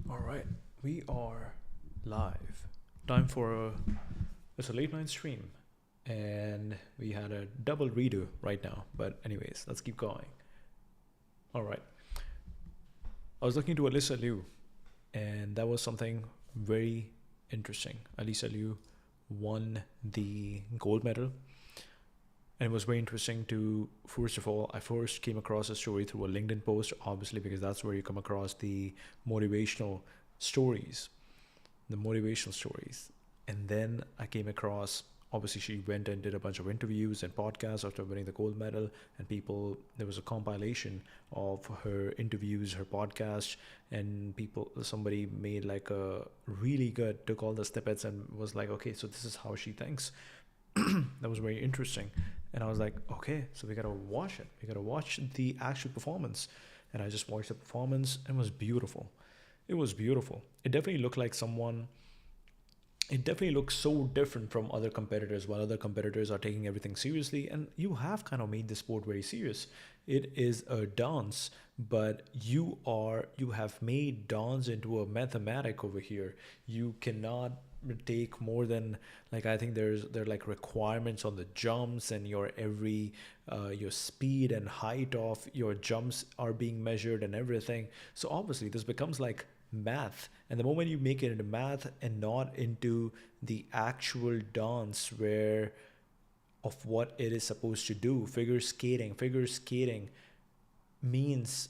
All right, we are live. Time for it's a late night stream, and we had a double redo right now. But anyways, let's keep going. All right, I was looking to Alisa Liu, and that was something very interesting. Alisa Liu won the gold medal, and it was very interesting to, first of all, I first came across a story through a LinkedIn post, obviously because that's where you come across the motivational stories motivational stories. And then I came across, obviously, she went and did a bunch of interviews and podcasts after winning the gold medal. And people, there was a compilation of her interviews, her podcast, and somebody made like a really good, took all the snippets and was like, okay, so this is how she thinks. That was very interesting. And I was like, okay, so we gotta watch it. We gotta watch the actual performance. And I just watched the performance and it was beautiful. It was beautiful. It definitely looked like someone, it definitely looks so different from other competitors, while other competitors are taking everything seriously. And you have kind of made the sport very serious. It is a dance, but you have made dance into a mathematic over here. You cannot take more than, like, I think there are like requirements on the jumps, and your speed and height of your jumps are being measured and everything. So obviously this becomes like math, and the moment you make it into math and not into the actual dance where of what it is supposed to do, figure skating means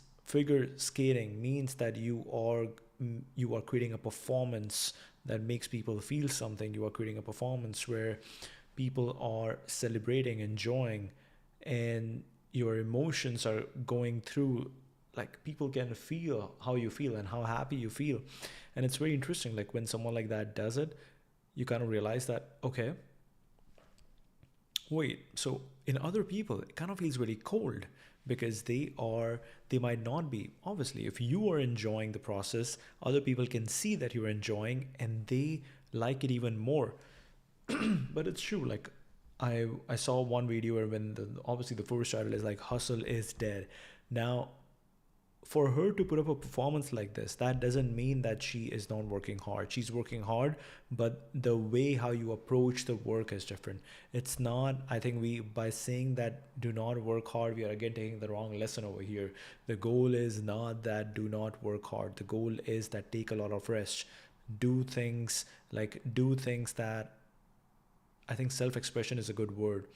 that you are creating a performance that makes people feel something. You are creating a performance where people are celebrating, enjoying, and your emotions are going through, like people can feel how you feel and how happy you feel. And it's very interesting, like when someone like that does it, you kind of realize that, okay, wait, so in other people it kind of feels really cold, because they might not be. Obviously, if you are enjoying the process, other people can see that you're enjoying and they like it even more. But it's true, like I saw one video where, when obviously the first title is like hustle is dead. Now, for her to put up a performance like this, that doesn't mean that she is not working hard. She's working hard, but the way how you approach the work is different. It's not, I think, we, by saying that do not work hard, we are again taking the wrong lesson over here. The goal is not that do not work hard. The goal is that take a lot of rest. Do things that, I think self-expression is a good word.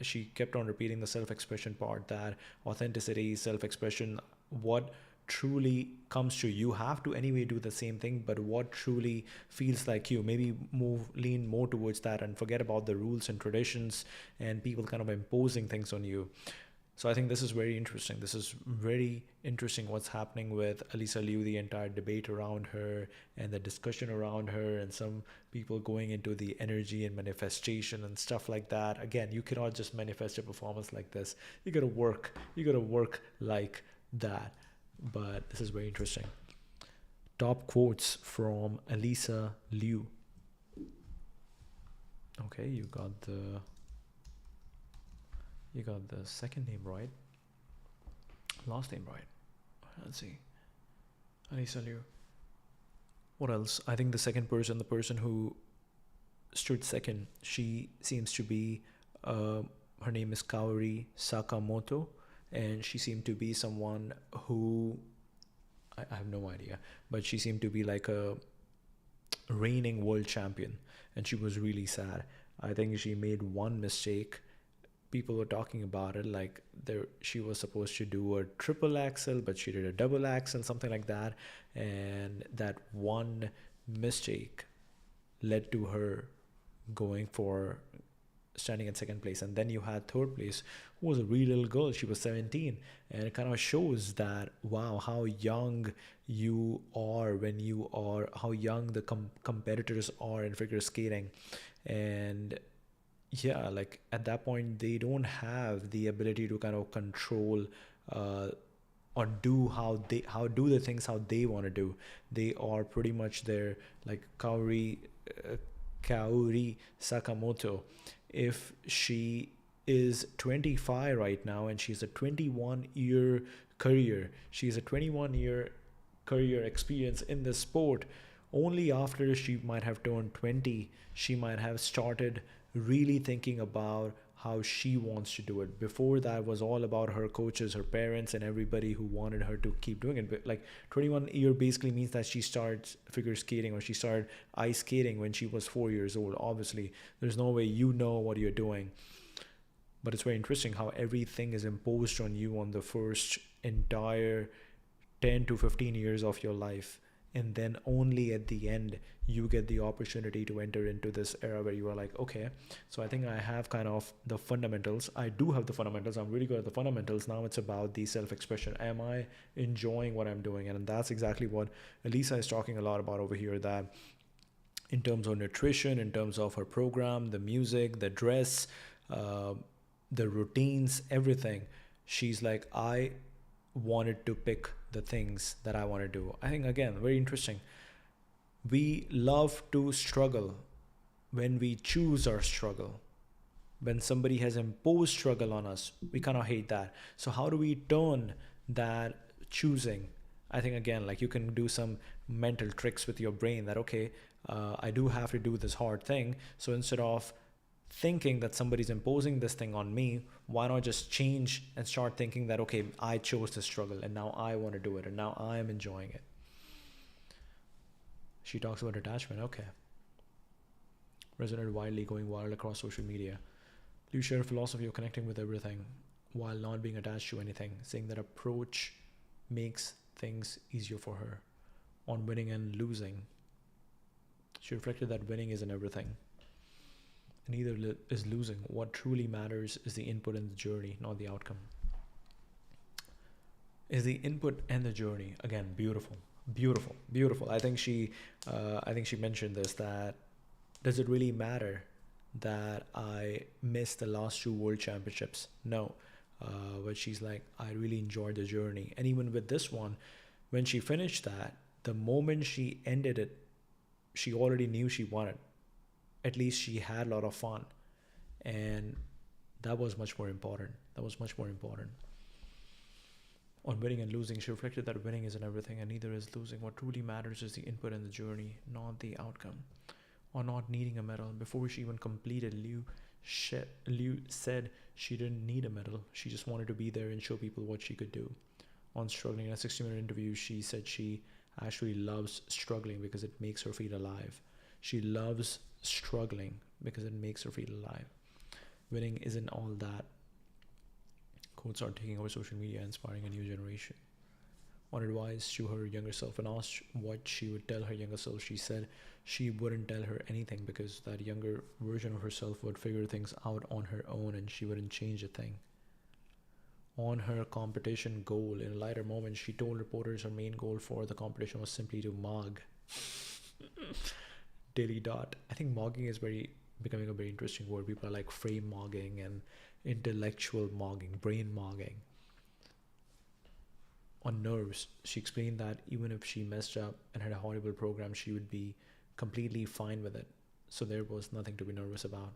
She kept on repeating the self-expression part, that authenticity, self-expression, what truly comes to you. You have to anyway do the same thing, but what truly feels like you. Maybe lean more towards that and forget about the rules and traditions and people kind of imposing things on you. So I think this is very interesting. This is very interesting what's happening with Alisa Liu, the entire debate around her and the discussion around her, and some people going into the energy and manifestation and stuff like that. Again, you cannot just manifest a performance like this. You gotta work. You gotta work like that. But this is very interesting. Top quotes from Alisa Liu. Okay, you got the second name right. Last name right. Let's see. Alisa Liu. What else? I think the second person, the person who stood second, she seems to be, uh, her name is Kaori Sakamoto, and she seemed to be someone who, I have no idea, but she seemed to be like a reigning world champion, and she was really sad. I think she made one mistake. People were talking about it, like she was supposed to do a triple axel, but she did a double axel, something like that. And that one mistake led to her going for standing in second place. And then you had third place, who was a really little girl. She was 17. And it kind of shows that, wow, how young you are when you are, how young the competitors are in figure skating. And yeah, like at that point they don't have the ability to kind of control, uh or do the things how they want to do. They are pretty much there, like uh, Kaori Sakamoto. If she is 25 right now, and she's a 21 year career, she's a 21 year career experience in this sport. Only after she might have turned 20, she might have started really thinking about how she wants to do it. Before that was all about her coaches, her parents, and everybody who wanted her to keep doing it. But like 21 year basically means that she starts figure skating, or she started ice skating when she was 4 years old. Obviously, there's no way you know what you're doing. But it's very interesting how everything is imposed on you on the first entire 10 to 15 years of your life, and then only at the end you get the opportunity to enter into this era where you are like, okay, so I think I have kind of the fundamentals. I do have the fundamentals. I'm really good at the fundamentals. Now it's about the self-expression. Am I enjoying what I'm doing? And that's exactly what Alisa is talking a lot about over here, that in terms of nutrition, in terms of her program, the music, the dress, the routines, everything, she's like, I wanted to pick the things that I want to do. I think, again, very interesting. We love to struggle when we choose our struggle. When somebody has imposed struggle on us, we kind of hate that. So how do we turn that choosing? I think, again, like, you can do some mental tricks with your brain that, okay, I do have to do this hard thing. So instead of thinking that somebody's imposing this thing on me, why not just change and start thinking that, okay, I chose the struggle and now I want to do it and now I am enjoying it. She talks about detachment. Okay. Resonated widely, going viral across social media. You share a philosophy of connecting with everything while not being attached to anything, saying that approach makes things easier for her. On winning and losing, she reflected that winning isn't everything. Neither is losing. What truly matters is the input and the journey, not the outcome. Is the input and the journey. Again, beautiful, beautiful, beautiful. I think she mentioned this, that does it really matter that I missed the last 2 world championships? No. But she's like, I really enjoyed the journey. And even with this one, when she finished that, the moment she ended it, she already knew she won it. At least she had a lot of fun. And that was much more important. On winning and losing, she reflected that winning isn't everything and neither is losing. What truly matters is the input and the journey, not the outcome. Or not needing a medal. Before she even completed, Liu said she didn't need a medal. She just wanted to be there and show people what she could do. On struggling, in a 60-minute interview, she said she actually loves struggling because it makes her feel alive. She loves struggling because it makes her feel alive. Winning isn't all that. Quotes are taking over social media, inspiring a new generation. On advice to her younger self, and asked what she would tell her younger self, she said she wouldn't tell her anything because that younger version of herself would figure things out on her own and she wouldn't change a thing. On her competition goal, in a lighter moment, she told reporters her main goal for the competition was simply to mog. Daily dot. I think mogging is becoming a very interesting word. People are like frame mogging and intellectual mogging, brain mogging. On nerves, she explained that even if she messed up and had a horrible program, she would be completely fine with it. So there was nothing to be nervous about.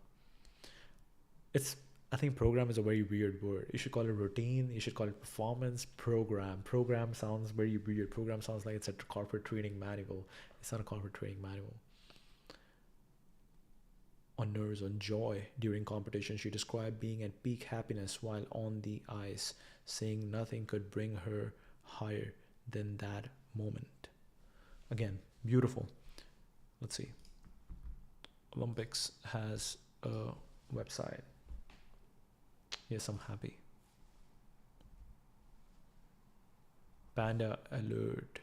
I think program is a very weird word. You should call it routine. You should call it performance. Program. Program sounds very weird. Program sounds like it's a corporate training manual. It's not a corporate training manual. On nerves, on joy during competition, she described being at peak happiness while on the ice, saying nothing could bring her higher than that moment. Again, beautiful. Let's see. Olympics has a website. Yes, I'm happy. Panda alert.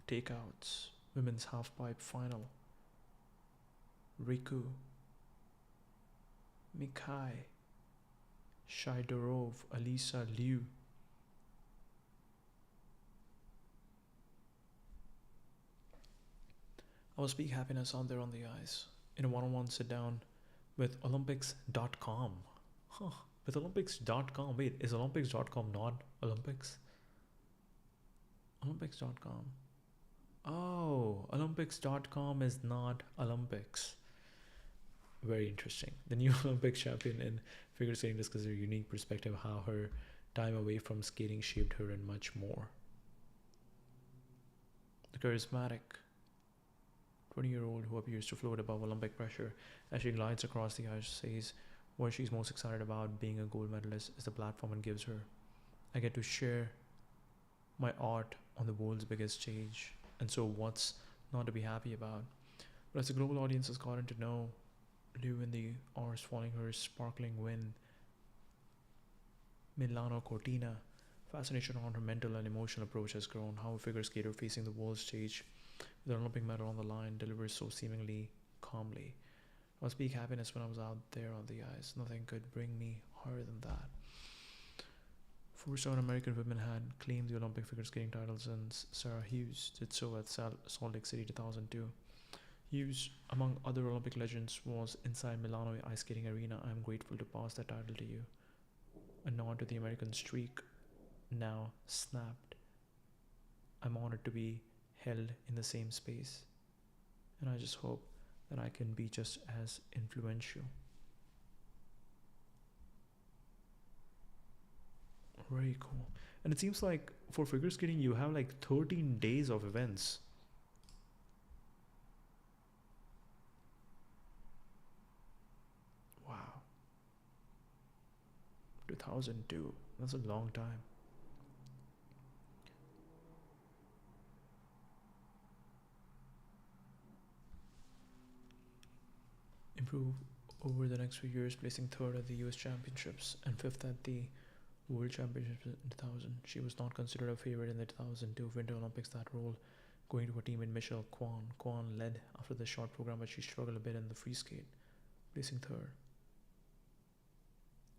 Takeouts. Women's halfpipe final. Riku. Mikai. Shaidorov. Alisa Liu. I will speak happiness on there on the ice. In a one-on-one sit down with Olympics.com. Huh. With Olympics.com. Wait, is Olympics.com not Olympics? Olympics.com. Oh, Olympics.com is not Olympics. Very interesting. The new Olympic champion in figure skating discusses her unique perspective of how her Time away from skating shaped her and much more. The charismatic 20-year-old who appears to float above Olympic pressure as she glides across the ice says what she's most excited about being a gold medalist is the platform it gives her. I get to share my art on the world's biggest stage, and so what's not to be happy about? But as the global audience has gotten to know Liu in the hours following her sparkling win, Milano Cortina, fascination around her mental and emotional approach has grown. How a figure skater facing the world stage with an Olympic medal on the line delivers so seemingly calmly. I was peak happiness when I was out there on the ice. Nothing could bring me higher than that. 4 American women had claimed the Olympic figure skating titles, and Sarah Hughes did so at Salt Lake City 2002. Hughes, among other Olympic legends, was inside Milano ice skating arena. I am grateful to pass that title to you. A nod to the American streak now snapped. I'm honored to be held in the same space, and I just hope that I can be just as influential. Very cool. And it seems like for figure skating, you have like 13 days of events. Wow. 2002. That's a long time. Improve over the next few years, placing third at the US Championships and fifth at the World Championships in 2000. She was not considered a favorite in the 2002 Winter Olympics, that role going to her teammate Michelle Kwan. Kwan led after the short program, but she struggled a bit in the free skate, placing third.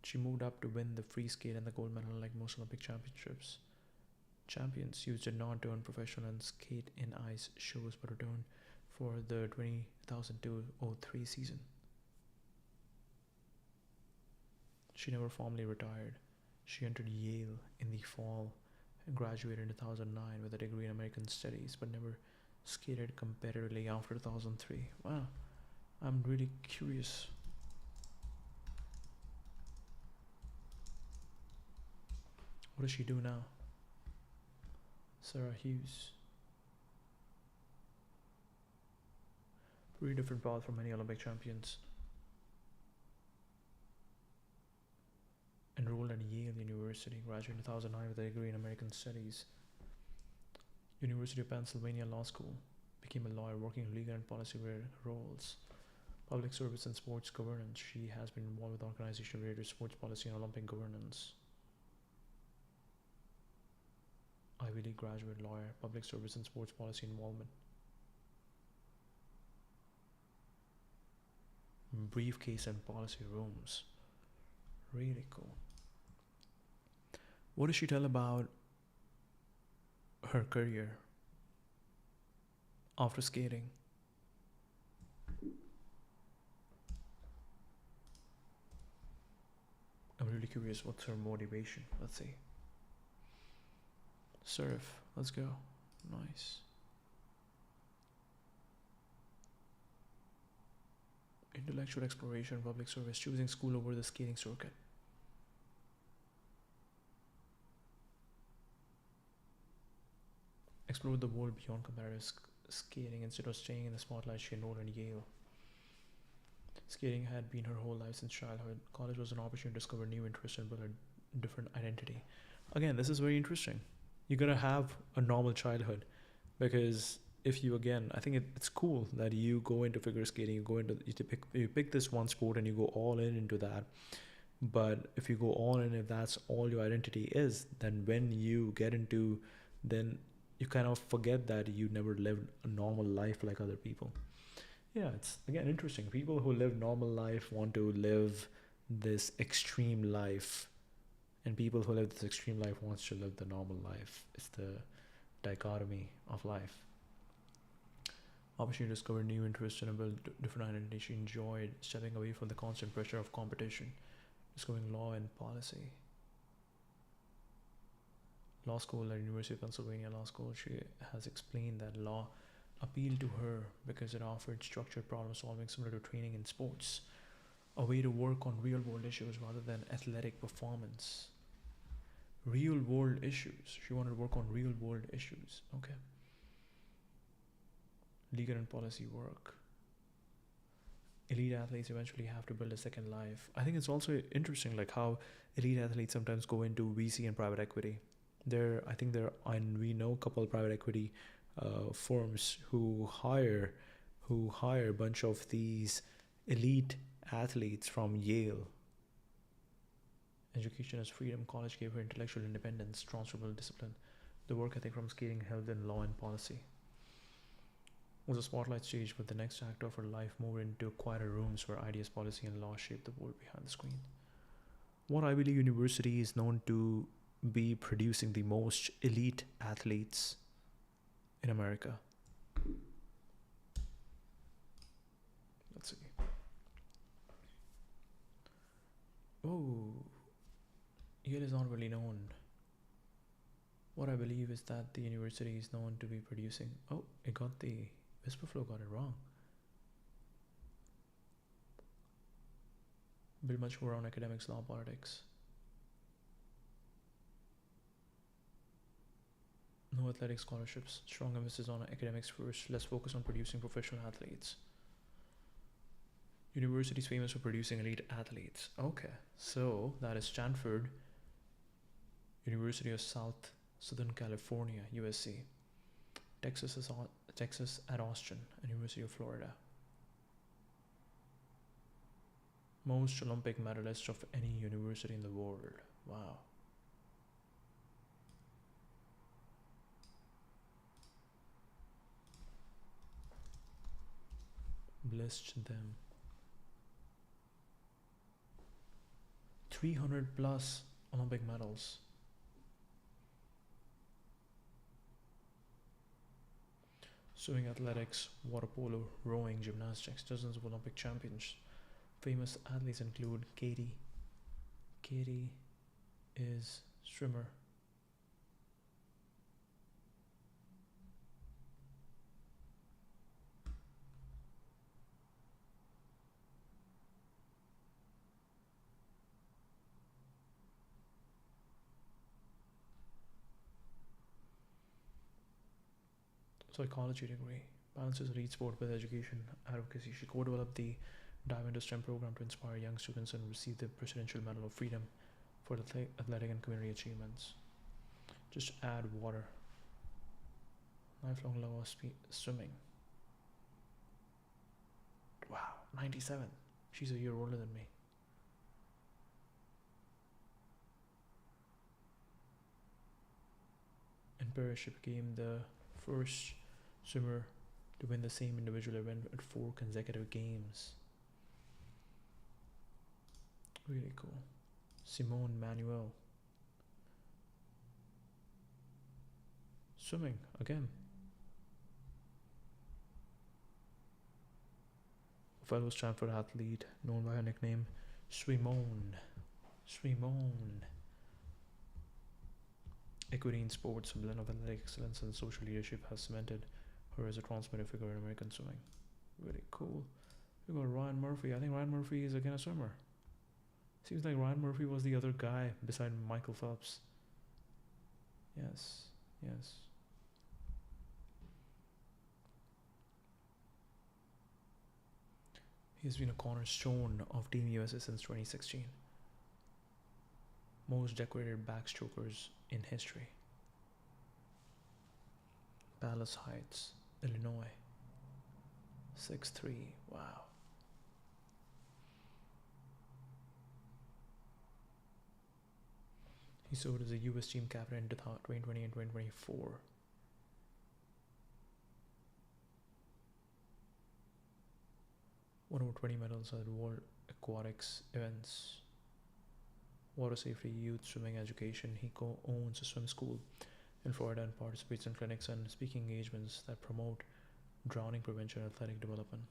She moved up to win the free skate and the gold medal like most Olympic championships. Champions used did not turn professional and skate in ice shows but returned for the 2002-03 season. She never formally retired. She entered Yale in the fall and graduated in 2009 with a degree in American Studies, but never skated competitively after 2003. Wow, I'm really curious. What does she do now? Sarah Hughes. Pretty different path from many Olympic champions. Enrolled at Yale University, graduated in 2009 with a degree in American Studies. University of Pennsylvania Law School. Became a lawyer working in legal and policy roles. Public service and sports governance. She has been involved with organizations related to sports policy and Olympic governance. Ivy League graduate lawyer, public service and sports policy involvement. Briefcase and policy rooms. Really cool. What does she tell about her career after skating? I'm really curious what's her motivation. Let's see. Surf. Let's go. Nice. Intellectual exploration, public service, choosing school over the skating circuit. Explored the world beyond competitive skating. Instead of staying in the spotlight, she enrolled in Yale. Skating had been her whole life since childhood. College was an opportunity to discover new interests and build a different identity. Again, this is very interesting. You gotta have a normal childhood, because if you, again, I think it's cool that you go into figure skating, you pick this one sport and you go all in into that. But if you go all in, if that's all your identity is, then when you get into, then you kind of forget that you never lived a normal life like other people. Yeah, it's again interesting. People who live normal life want to live this extreme life, and people who live this extreme life wants to live the normal life. It's the dichotomy of life. Opportunity to discover new interests and build different identities. She enjoyed stepping away from the constant pressure of competition, discovering law and policy. Law school at University of Pennsylvania Law School, she has explained that law appealed to her because it offered structured problem solving similar to training in sports, a way to work on real world issues rather than athletic performance. Real world issues. She wanted to work on real world issues. Okay. Legal and policy work. Elite athletes eventually have to build a second life. I think it's also interesting, like how elite athletes sometimes go into VC and private equity. And we know a couple of private equity firms who hire a bunch of these elite athletes from Yale. Education as freedom. College gave her intellectual independence, transferable discipline, the work ethic from skating, health, and law and policy. Was a spotlight stage, but the next act of her life moved into quieter rooms where ideas, policy, and law shaped the world behind the screen. What Ivy League university is known to be producing the most elite athletes in America? Let's see. Oh, Yale is not really known. What I believe is that the university is known to be producing. Oh, it got the WisprFlow got it wrong. Build much more on academics, law, politics. No athletic scholarships. Strong emphasis on academics first. Less focus on producing professional athletes. University is famous for producing elite athletes. Okay, so that is Stanford, University of Southern California, USC. Texas at Austin, and University of Florida. Most Olympic medalists of any university in the world. Wow. Blessed them. 300 plus Olympic medals. Swimming, athletics, water polo, rowing, gymnastics, dozens of Olympic champions. Famous athletes include Katie. Katie is swimmer. Psychology degree. Balances elite sport with education advocacy. She co-developed the Dive into STEM program to inspire young students and received the Presidential Medal of Freedom for athletic and community achievements. Just add water. Lifelong love of swimming. Wow, 97. She's a year older than me. In Paris, she became the first swimmer to win the same individual event at 4 consecutive games. Really cool. Simone Manuel. Swimming again. A fellow Stanford athlete known by her nickname Swimone. Swimone. Equity in sports, a blend of athletic excellence and social leadership has cemented her as a transformative figure in American swimming. Really cool. We got Ryan Murphy. I think Ryan Murphy is again a swimmer. Seems like Ryan Murphy was the other guy beside Michael Phelps. Yes, yes. He's been a cornerstone of Team USA since 2016. Most decorated backstrokers in history. Palace Heights, Illinois. 6'3". Wow. He served as a US team captain in 2020 and 2024. Won over 20 medals at World Aquatics events. Water safety, youth swimming education. He co-owns a swim school in Florida and participates in clinics and speaking engagements that promote drowning prevention and athletic development.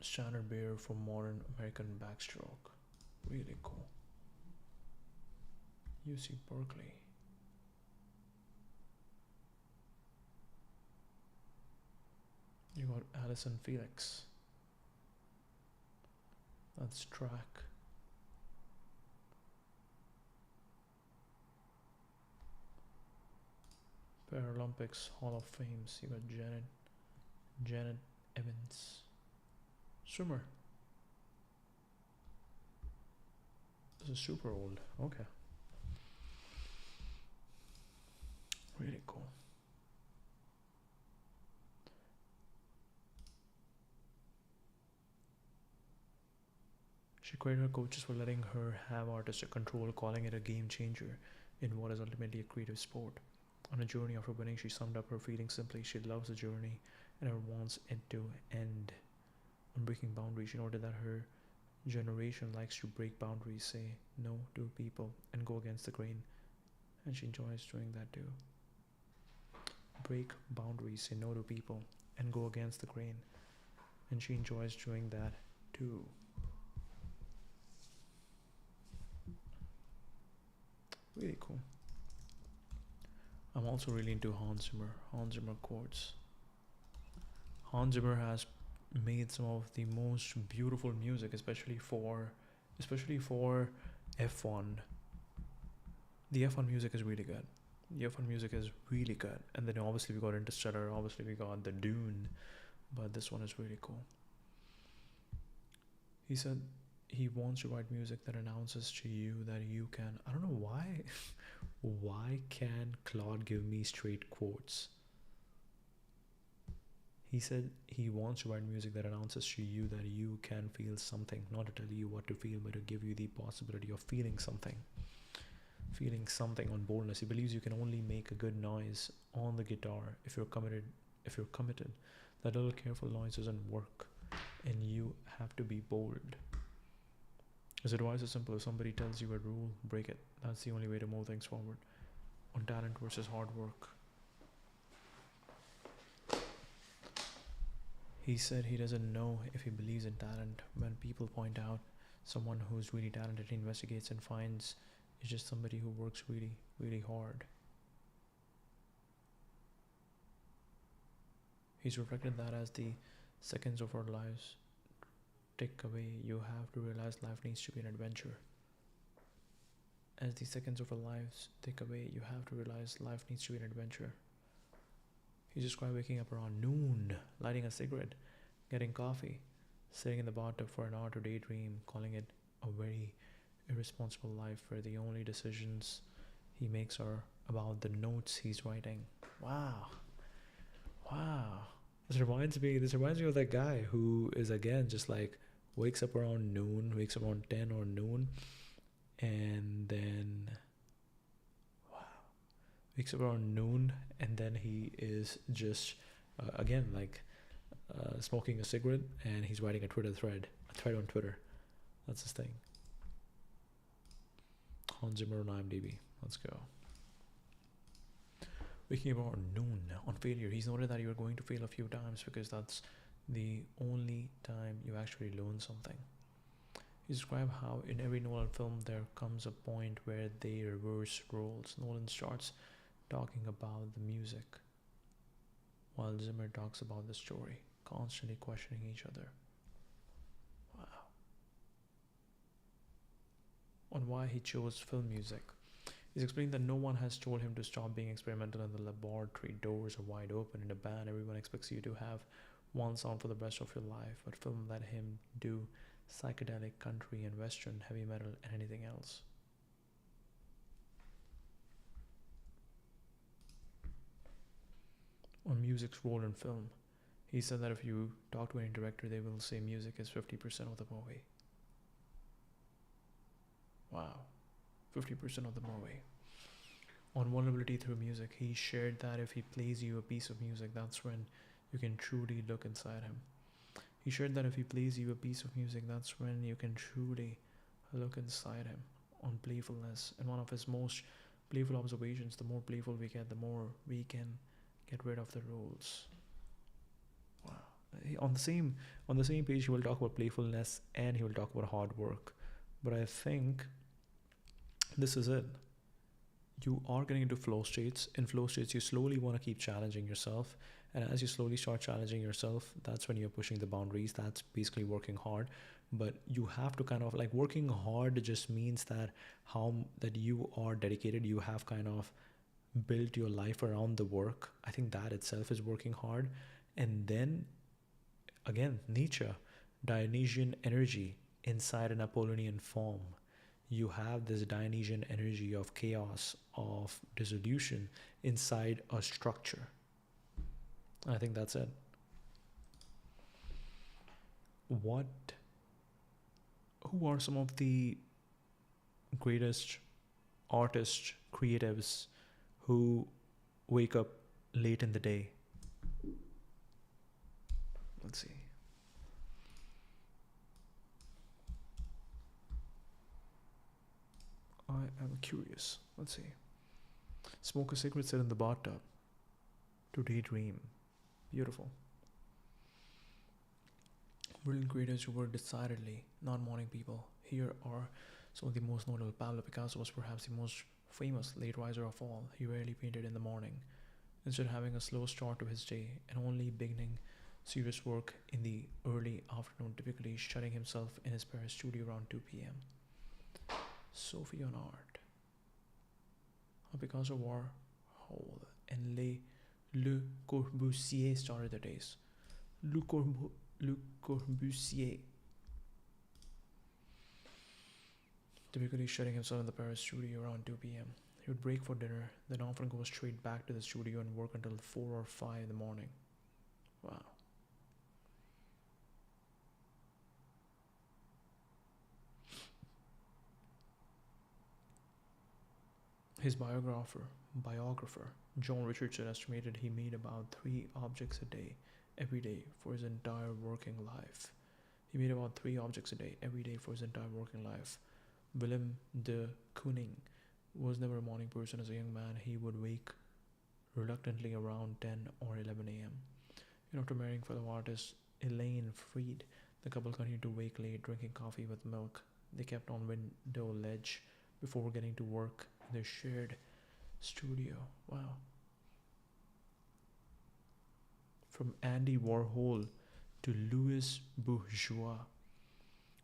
Standard bearer for modern American backstroke. Really cool. UC Berkeley. You got Alison Felix. That's track. Paralympics Hall of Fames. You got Janet Evans. Swimmer. This is super old. Okay. Really cool. She credit her coaches for letting her have artistic control, calling it a game changer in what is ultimately a creative sport. On a journey after winning, she summed up her feelings simply. She loves the journey and never wants it to end. On breaking boundaries, she noted that her generation likes to break boundaries, say no to people, and go against the grain. And she enjoys doing that too. Break boundaries, say no to people, and go against the grain. And she enjoys doing that too. Really cool. I'm also really into Hans Zimmer quotes. Hans Zimmer has made some of the most beautiful music, especially for F1. The F1 music is really good. And then obviously we got Interstellar, obviously we got the Dune, but this one is really cool. He said he wants to write music that announces to you that you can. I don't know why. Why can Claude give me straight quotes? He said he wants to write music that announces to you that you can feel something, not to tell you what to feel, but to give you the possibility of feeling something. Feeling something on boldness. He believes you can only make a good noise on the guitar if you're committed. That little careful noise doesn't work, and you have to be bold. His advice is simple. If somebody tells you a rule, break it. That's the only way to move things forward. On talent versus hard work. He said he doesn't know if he believes in talent. When people point out someone who's really talented, he investigates and finds it's just somebody who works really, really hard. He's reflected that as the seconds of our lives tick away, you have to realize life needs to be an adventure. As the seconds of our lives tick away, you have to realize life needs to be an adventure. He described waking up around noon, lighting a cigarette, getting coffee, sitting in the bathtub for an hour to daydream, calling it a very irresponsible life where the only decisions he makes are about the notes he's writing. Wow. This reminds me of that guy who is again just like wakes up around noon, wakes up around 10 or noon, and then wakes up around noon, and then he is just again like smoking a cigarette, and he's writing a thread on Twitter. That's his thing. Hans Zimmer on IMDb. Let's go. Waking up around noon on failure. He's noted that you're going to fail a few times because that's the only time you actually learn something. He described how in every Nolan film there comes a point where they reverse roles. Nolan starts talking about the music while Zimmer talks about the story, constantly questioning each other. Wow. On why he chose film music. He's explained that no one has told him to stop being experimental in the laboratory. Doors are wide open. In a band, everyone expects you to have one sound for the rest of your life, but film let him do psychedelic, country and western, heavy metal and anything else. On music's role in film, he said that if you talk to any director, they will say music is 50% of the movie. Wow. 50% of the movie. On vulnerability through music, he shared that if he plays you a piece of music, that's when you can truly look inside him. He shared that if he plays you a piece of music, that's when you can truly look inside him. On playfulness, and one of his most playful observations, the more playful we get, the more we can get rid of the rules. Wow. On the same page, he will talk about playfulness and he will talk about hard work. But I think this is it. You are getting into flow states. In flow states, you slowly want to keep challenging yourself. And as you slowly start challenging yourself, that's when you're pushing the boundaries. That's basically working hard. but you have to kind of like working hard just means that that you are dedicated, you have kind of built your life around the work. I think that itself is working hard. And then again, Nietzsche, Dionysian energy inside an Apollonian form. You have this Dionysian energy of chaos, of dissolution inside a structure. I think that's it. Who are some of the greatest artists, creatives who wake up late in the day? Let's see. I am curious. Let's see. Smoke a cigarette, sit in the bathtub. To daydream. Beautiful. Brilliant creators who were decidedly not morning people. Here are some of the most notable. Pablo Picasso was perhaps the most famous late riser of all. He rarely painted in the morning, instead having a slow start to his day and only beginning serious work in the early afternoon, typically shutting himself in his Paris studio around 2 p.m. Sophie on art. Picasso, Warhol, and Le Corbusier started their days. Le Corbusier, typically shutting himself in the Paris studio around 2 p.m. He would break for dinner, then often go straight back to the studio and work until 4 or 5 in the morning. Wow. His biographer, John Richardson, estimated he made about 3 objects a day, every day, for his entire working life. He made about 3 objects a day, every day, for his entire working life. Willem de Kooning was never a morning person. As a young man, he would wake reluctantly around 10 or 11 a.m. After marrying fellow artist Elaine Freed, the couple continued to wake late, drinking coffee with milk. They kept on window ledge before getting to work in their shared studio. Wow. From Andy Warhol to Louis Bourgeois,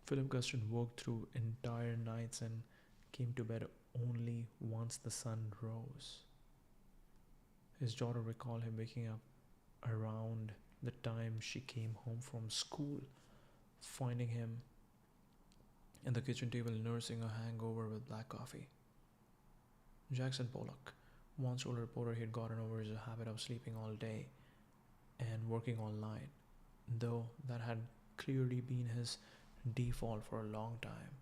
Philip Guston worked through entire nights and came to bed only once the sun rose. His daughter recalled him waking up around the time she came home from school, finding him at the kitchen table nursing a hangover with black coffee. Jackson Pollock once told a reporter he had gotten over his habit of sleeping all day and working all night, though that had clearly been his default for a long time.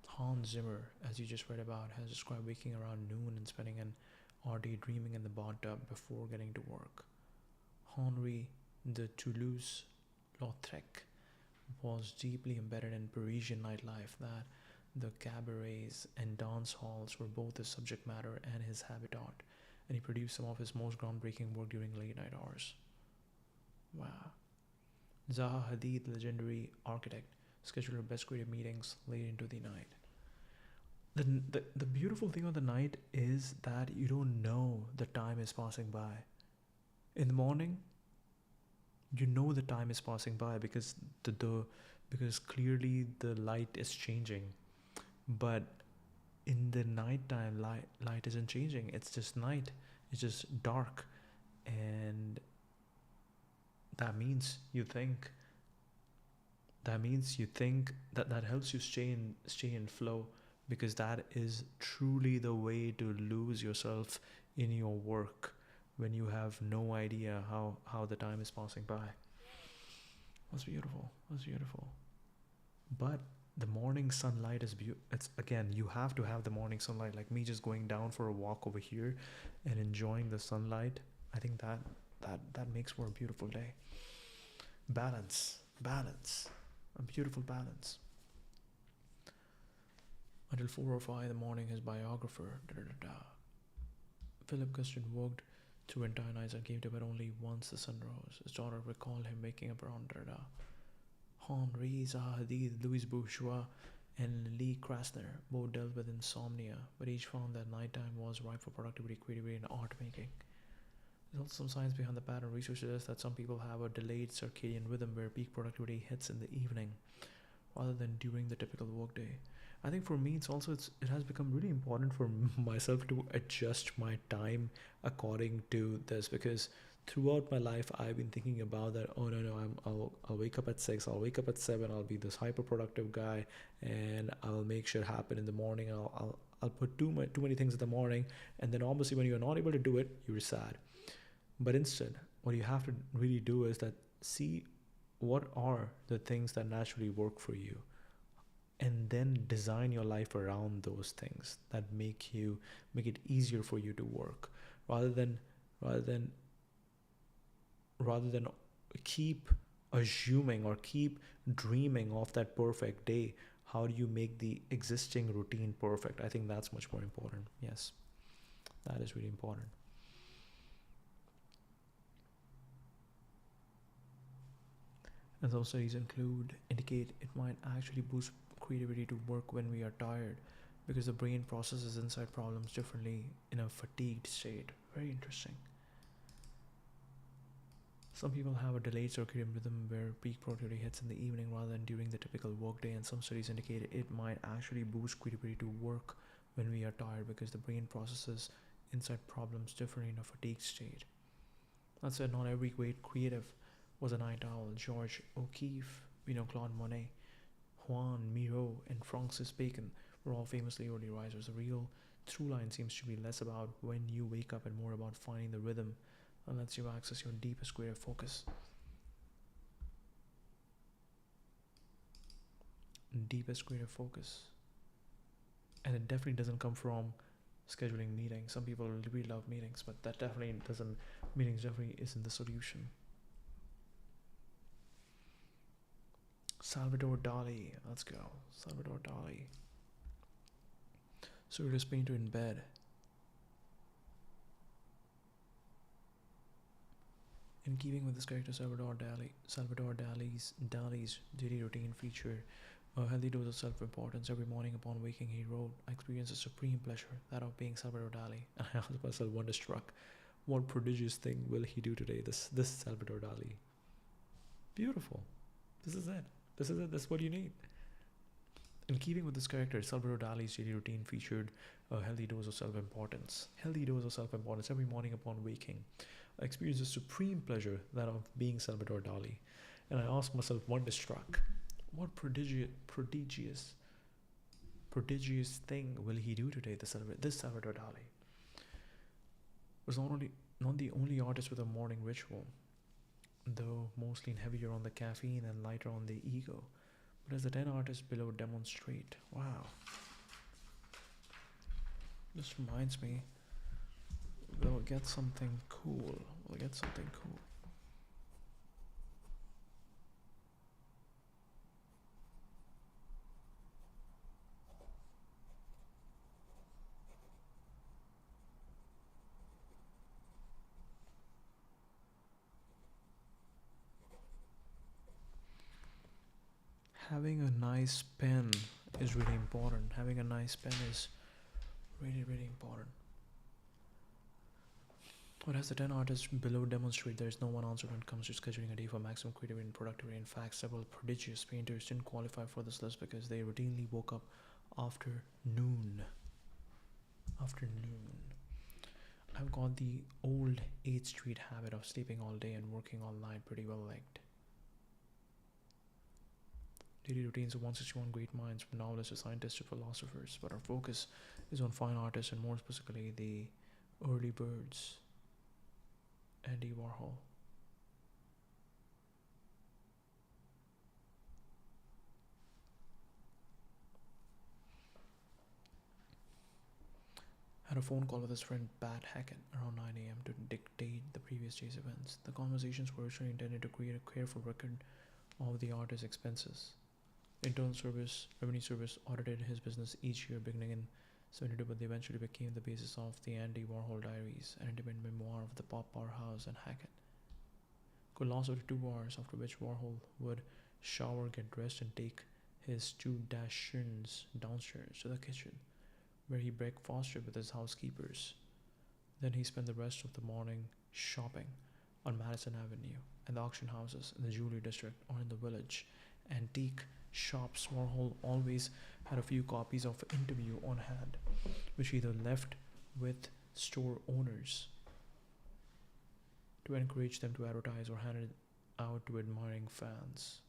Hans Zimmer, as you just read about, has described waking around noon and spending an hour daydreaming in the bathtub before getting to work. Henri de Toulouse-Lautrec was deeply embedded in Parisian nightlife, that the cabarets and dance halls were both his subject matter and his habitat, and he produced some of his most groundbreaking work during late night hours. Wow. Zaha Hadid, legendary architect, scheduled her best creative meetings late into the night. The beautiful thing on the night is that you don't know the time is passing by. In the morning, you know the time is passing by because because clearly the light is changing. But in the nighttime, light isn't changing. It's just night. It's just dark, and that means you think that helps you stay in flow, because that is truly the way to lose yourself in your work when you have no idea how the time is passing by. That's beautiful. But the morning sunlight is it's again, you have to have the morning sunlight. Like me just going down for a walk over here and enjoying the sunlight, I think that makes for a beautiful day. Balance, a beautiful balance. Until 4 or 5 in the morning, his biographer, Philip Guston, worked through entire nights and came to bed only once the sun rose. His daughter recalled him waking up around Henri, Zaha Hadid, Louis Bourgeois, and Lee Krasner both dealt with insomnia, but each found that nighttime was ripe for productivity, creativity, and art making. There's also some science behind the pattern. Research suggests that some people have a delayed circadian rhythm where peak productivity hits in the evening rather than during the typical workday. I think for me, it has become really important for myself to adjust my time according to this, because throughout my life I've been thinking about that. Oh no, I'll wake up at 6. I'll wake up at 7. I'll be this hyper productive guy, and I'll make shit happen in the morning. I'll put too many things in the morning, and then obviously when you're not able to do it, you're sad. But instead, what you have to really do is that see what are the things that naturally work for you, and then design your life around those things that make it easier for you to work, rather than rather than rather than keep assuming or keep dreaming of that perfect day. How do you make the existing routine perfect? I think that's much more important. Yes, that is really important. And some studies indicate it might actually boost creativity to work when we are tired, because the brain processes inside problems differently in a fatigued state. Very interesting. Some people have a delayed circadian rhythm where peak productivity hits in the evening rather than during the typical workday, and some studies indicate it might actually boost creativity to work when we are tired, because the brain processes inside problems differently in a fatigued state. That said, not every great creative was a night owl. George O'Keeffe, Claude Monet, Juan Miro, and Francis Bacon were all famously early risers. The real through line seems to be less about when you wake up and more about finding the rhythm that lets you access your deepest creative focus. Deepest creative focus. And it definitely doesn't come from scheduling meetings. Some people really love meetings, but that definitely doesn't, meetings definitely isn't the solution. Salvador Dali, let's go. Salvador Dali. Surrealist painter in bed. In keeping with this character, Dali's daily routine featured a healthy dose of self-importance. Every morning upon waking, he wrote, "I experience a supreme pleasure, that of being Salvador Dali." And I asked myself, wonderstruck, what prodigious thing will he do today? This Salvador Dali. Beautiful. This is it. This is it. This is what you need. In keeping with this character, Salvador Dali's daily routine featured a healthy dose of self-importance. Healthy dose of self-importance every morning upon waking. I experienced a supreme pleasure, that of being Salvador Dali. And I asked myself, wonderstruck, what prodigious thing will he do today, this Salvador Dali? Was not the only artist with a morning ritual, though mostly heavier on the caffeine and lighter on the ego, but as the 10 artists below demonstrate. Wow. This reminds me, we'll get something cool. Having a nice pen is really important. Having a nice pen is really, really important. But as the 10 artists below demonstrate, there is no one answer when it comes to scheduling a day for maximum creativity and productivity. In fact, several prodigious painters didn't qualify for this list because they routinely woke up after noon. I've got the old 8th Street habit of sleeping all day and working all night, pretty well liked. Daily routines of 161 great minds, from novelists to scientists to philosophers, but our focus is on fine artists, and more specifically the early birds. Andy Warhol. Had a phone call with his friend Pat Hackett around 9 a.m. to dictate the previous day's events. The conversations were originally intended to create a careful record of the artist's expenses. The Internal Revenue Service audited his business each year beginning in 72, but they eventually became the basis of the Andy Warhol Diaries, an independent memoir of the pop powerhouse and Hackett. Could last over 2 hours, after which Warhol would shower, get dressed, and take his 2 Dachshunds downstairs to the kitchen, where he breakfasted with his housekeepers. Then he spent the rest of the morning shopping on Madison Avenue, and the auction houses in the jewelry district or in the village. Antique shops, Warhol always had a few copies of Interview on hand, which he either left with store owners to encourage them to advertise or handed out to admiring fans.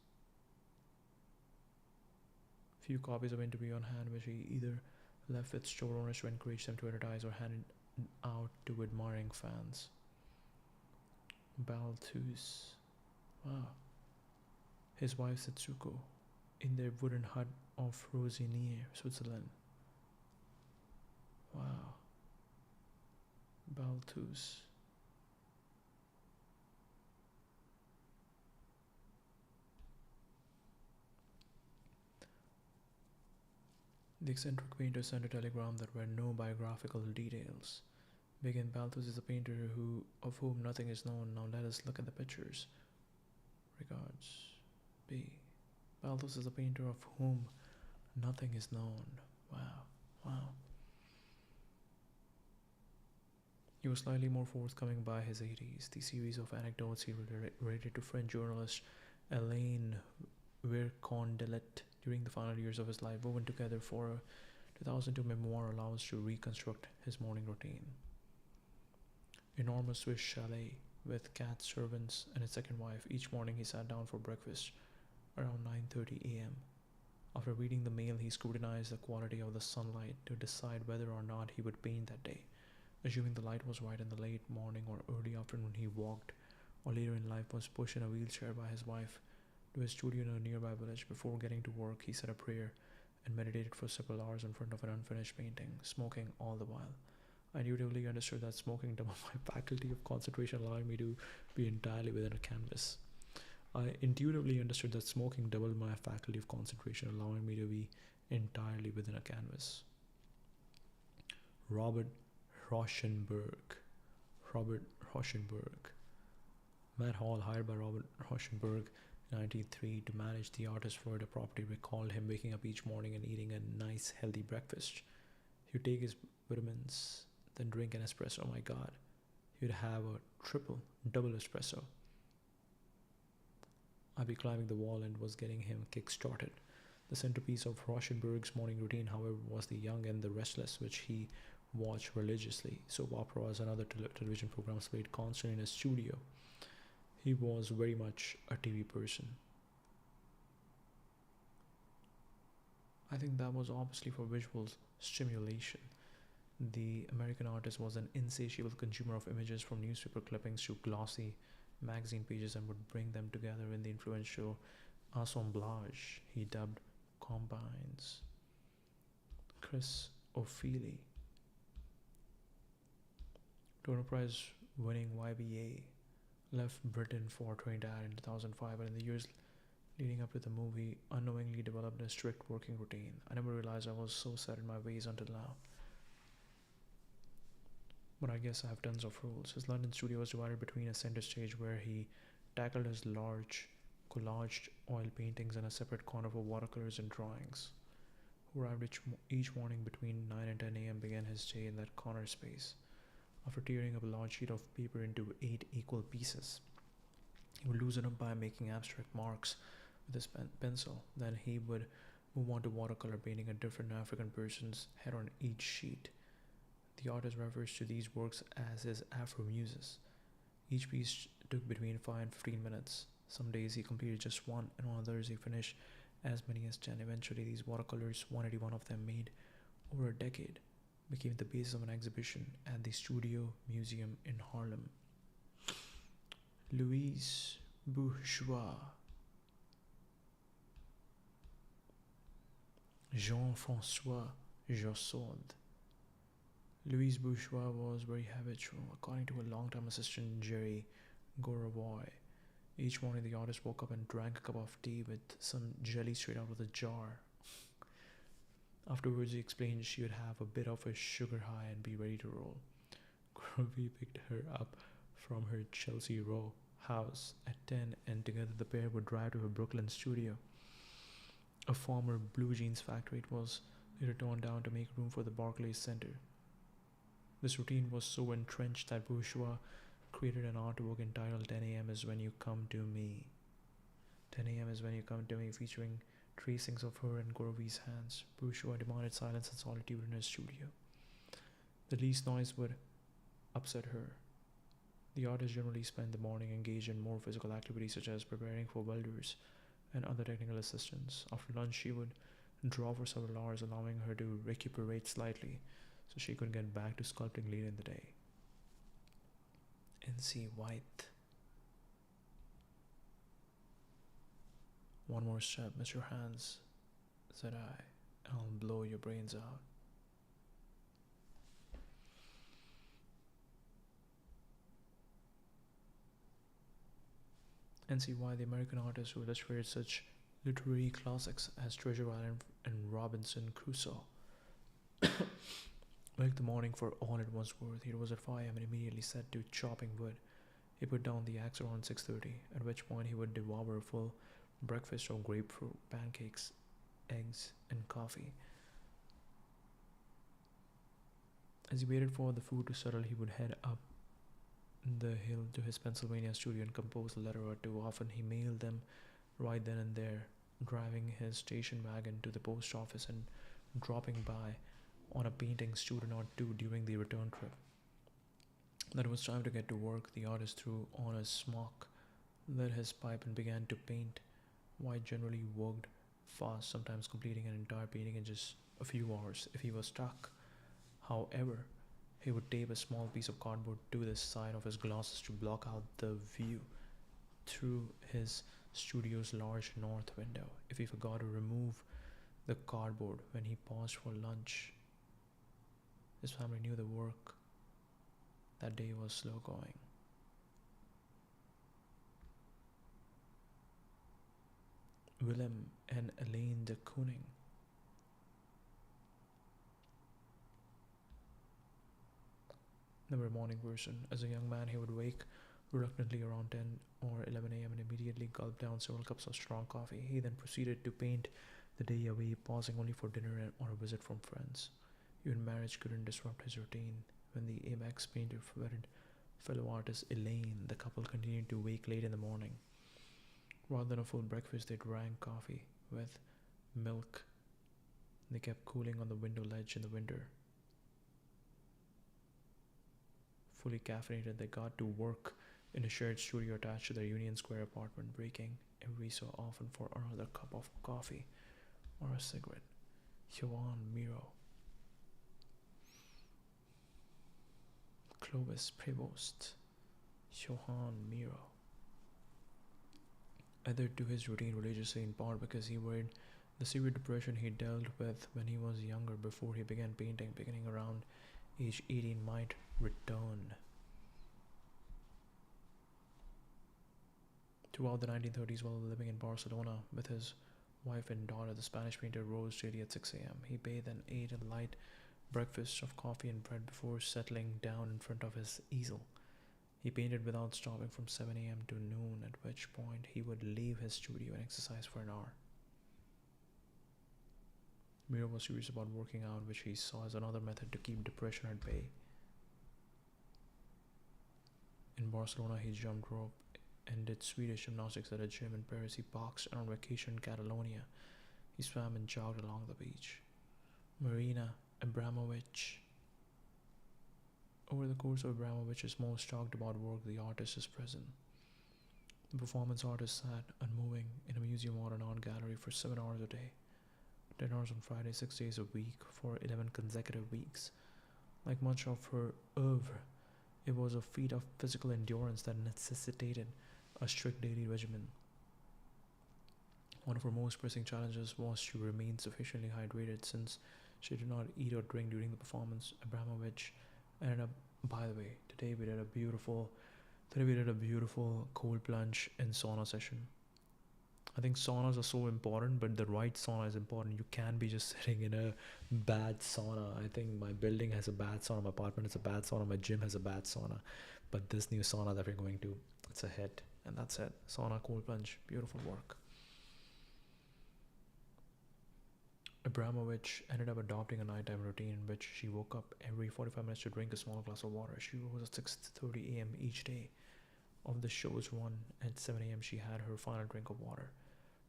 Few copies of Interview on hand, which he either left with store owners to encourage them to advertise or handed out to admiring fans. Balthus. Wow. His wife Setsuko in their wooden hut of Rosinier, Switzerland. Wow. Balthus. The eccentric painter sent a telegram that were no biographical details. Begin, Balthus is a painter of whom nothing is known. Now let us look at the pictures. Regards. B. Balthus is a painter of whom nothing is known. Wow. Wow. He was slightly more forthcoming by his 80s. The series of anecdotes he related to French journalist Alain Vircondelet during the final years of his life, woven together for a 2002 memoir, allows to reconstruct his morning routine. Enormous Swiss chalet with cat servants and his second wife. Each morning he sat down for breakfast around 9:30 a.m. After reading the mail, he scrutinized the quality of the sunlight to decide whether or not he would paint that day. Assuming the light was right in the late morning or early afternoon, he walked, or later in life was pushed in a wheelchair by his wife, to his studio in a nearby village. Before getting to work, he said a prayer and meditated for several hours in front of an unfinished painting, smoking all the while. I intuitively understood that smoking doubled my faculty of concentration, allowing me to be entirely within a canvas. I intuitively understood that smoking doubled my faculty of concentration, allowing me to be entirely within a canvas. Robert Rauschenberg. Matt Hall, hired by Robert Rauschenberg in 1903 to manage the artist's Florida property, recalled him waking up each morning and eating a nice, healthy breakfast. He would take his vitamins, then drink an espresso. Oh my God. He would have a double espresso. I'd be climbing the wall and was getting him kick-started. The centerpiece of Rauschenberg's morning routine, however, was The Young and the Restless, which he watched religiously. Soap operas and other television programs played constantly in his studio. He was very much a TV person. I think that was obviously for visual stimulation. The American artist was an insatiable consumer of images, from newspaper clippings to glossy magazine pages, and would bring them together in the influential assemblage he dubbed combines. Chris O'Feely, Turner Prize winning YBA, left Britain for Trinidad in 2005, and in the years leading up to the movie, unknowingly developed a strict working routine. I never realized I was so set in my ways until now. But I guess I have tons of rules. His London studio was divided between a center stage where he tackled his large collaged oil paintings and a separate corner for watercolors and drawings. Who arrived each morning between 9 and 10 a.m. began his day in that corner space. After tearing up a large sheet of paper into 8 equal pieces, he would loosen up by making abstract marks with his pencil. Then he would move on to watercolor, painting a different African person's head on each sheet. The artist refers to these works as his Afro-muses. Each piece took between 5 and 15 minutes. Some days he completed just one, and on others he finished as many as 10. Eventually, these watercolors, 181 of them made over a decade, became the basis of an exhibition at the Studio Museum in Harlem. Louise Bourgeois. Jean-François Jossod. Louise Bourgeois was very habitual, according to a longtime assistant, Jerry Gorovoy. Each morning the artist woke up and drank a cup of tea with some jelly straight out of the jar. Afterwards, he explained she would have a bit of a sugar high and be ready to roll. Gorovoy picked her up from her Chelsea Row house at 10, and together the pair would drive to her Brooklyn studio. A former blue jeans factory, it was later torn down to make room for the Barclays Center. This routine was so entrenched that Bourgeois created an artwork entitled 10 a.m. is when you come to me. 10 a.m. is when you come to me, featuring tracings of her and Gorovi's hands. Bourgeois demanded silence and solitude in his studio. The least noise would upset her. The artist generally spent the morning engaged in more physical activities such as preparing for welders and other technical assistance. After lunch, she would draw for several hours, allowing her to recuperate slightly so she could get back to sculpting later in the day. N.C. White. One more step, Mr. Hans, said I. I'll blow your brains out. N.C. White, the American artist who illustrated such literary classics as Treasure Island and Robinson Crusoe. Like the morning for all it was worth, he rose at 5 a.m. and immediately set to chopping wood. He put down the axe around 6:30, at which point he would devour a full breakfast of grapefruit, pancakes, eggs, and coffee. As he waited for the food to settle, he would head up the hill to his Pennsylvania studio and compose a letter or two. Often he mailed them right then and there, driving his station wagon to the post office and dropping by on a painting student or two during the return trip. When it was time to get to work, the artist threw on his smock, lit his pipe, and began to paint. White generally worked fast, sometimes completing an entire painting in just a few hours if he was stuck. However, he would tape a small piece of cardboard to the side of his glasses to block out the view through his studio's large north window. If he forgot to remove the cardboard when he paused for lunch, his family knew the work that day was slow going. Willem and Elaine de Kooning. Never a morning person. As a young man, he would wake reluctantly around 10 or 11 a.m. and immediately gulp down several cups of strong coffee. He then proceeded to paint the day away, pausing only for dinner or a visit from friends. Even marriage couldn't disrupt his routine. When the Amex painter wedded fellow artist Elaine, the couple continued to wake late in the morning. Rather than a full breakfast, they drank coffee with milk. They kept cooling on the window ledge in the winter. Fully caffeinated, they got to work in a shared studio attached to their Union Square apartment, breaking every so often for another cup of coffee or a cigarette. Joan Miro. Clovis Prevost. Johann Miro. Adhered to his routine religiously, in part because he worried the severe depression he dealt with when he was younger before he began painting, beginning around age 18, might return. Throughout the 1930s, while living in Barcelona with his wife and daughter, the Spanish painter rose daily at 6 a.m. He bathed and ate a light breakfast of coffee and bread before settling down in front of his easel. He painted without stopping from 7 a.m. to noon, at which point he would leave his studio and exercise for an hour. Miro was serious about working out, which he saw as another method to keep depression at bay. In Barcelona, he jumped rope and did Swedish gymnastics at a gym. In Paris, he boxed, and on vacation in Catalonia, he swam and jogged along the beach. Marina Abramovich. Over the course of Abramovich's most talked about work, the artist is present. The performance artist sat unmoving in a museum or an art gallery for 7 hours a day, 10 hours on Friday, 6 days a week for 11 consecutive weeks. Like much of her oeuvre, it was a feat of physical endurance that necessitated a strict daily regimen. One of her most pressing challenges was to remain sufficiently hydrated, since she did not eat or drink during the performance. Abramovich ended up, by the way, today we did a beautiful cold plunge and sauna session. I think saunas are so important, but the right sauna is important. You can't be just sitting in a bad sauna. I think my building has a bad sauna, my apartment has a bad sauna, my gym has a bad sauna. But this new sauna that we're going to, it's a hit. And that's it. Sauna, cold plunge, beautiful work. Abramovich ended up adopting a nighttime routine in which she woke up every 45 minutes to drink a small glass of water. She rose at 6:30 a.m. each day of the show's run. At 7 a.m. she had her final drink of water.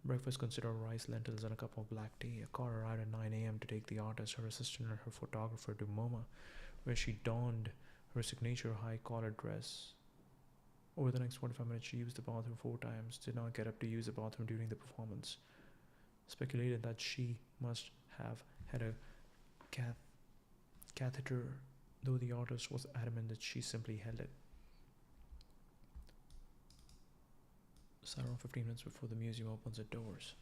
Breakfast consisted of rice, lentils, and a cup of black tea. A car arrived at 9 a.m. to take the artist, her assistant, and her photographer to MoMA, where she donned her signature high-collared dress. Over the next 45 minutes, she used the bathroom 4 times, did not get up to use the bathroom during the performance. Speculated that she must have had a catheter, though the artist was adamant that she simply held it. So around 15 minutes before the museum opens its doors.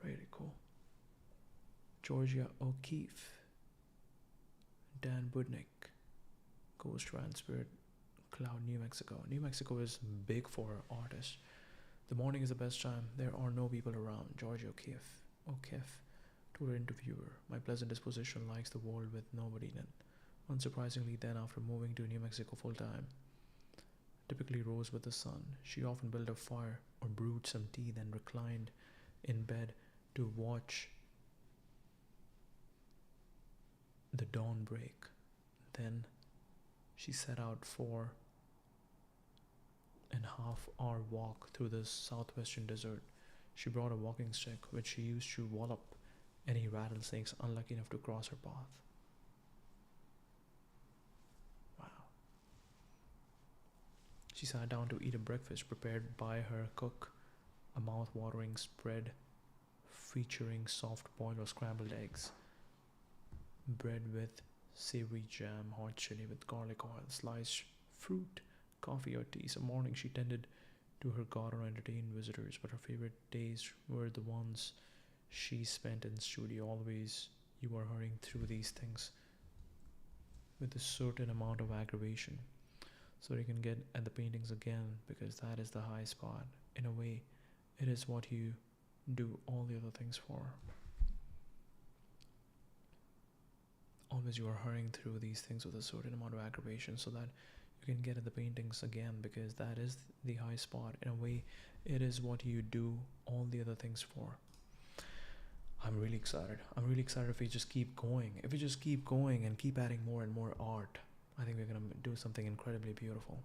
Really cool. Georgia O'Keeffe, Dan Budnick, Ghost Spirit Cloud, New Mexico. New Mexico is big for artists. The morning is the best time. There are no people around. Georgia O'Keeffe told her interviewer, "My pleasant disposition likes the world with nobody in it." Unsurprisingly, then, after moving to New Mexico full time, typically rose with the sun. She often built a fire or brewed some tea, then reclined in bed to watch the dawn break. Then she set out for an half-hour walk through the southwestern desert. She brought a walking stick, which she used to wallop any rattlesnakes unlucky enough to cross her path. Wow. She sat down to eat a breakfast prepared by her cook, a mouth-watering spread featuring soft-boiled or scrambled eggs, bread with savory jam, hot chili with garlic oil, sliced fruit, coffee or tea. Some morning she tended to her garden or entertained visitors, but her favorite days were the ones she spent in studio. Always you are hurrying through these things with a certain amount of aggravation, so you can get at the paintings again, because that is the high spot. In a way, it is what you do all the other things for. Always you are hurrying through these things with a certain amount of aggravation, so that you can get at the paintings again, because that is the high spot. In a way, it is what you do all the other things for. I'm really excited. If we just keep going. If we just keep going and keep adding more and more art, I think we're going to do something incredibly beautiful.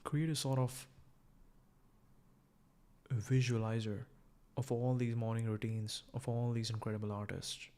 Create a sort of visualizer of all these morning routines, of all these incredible artists.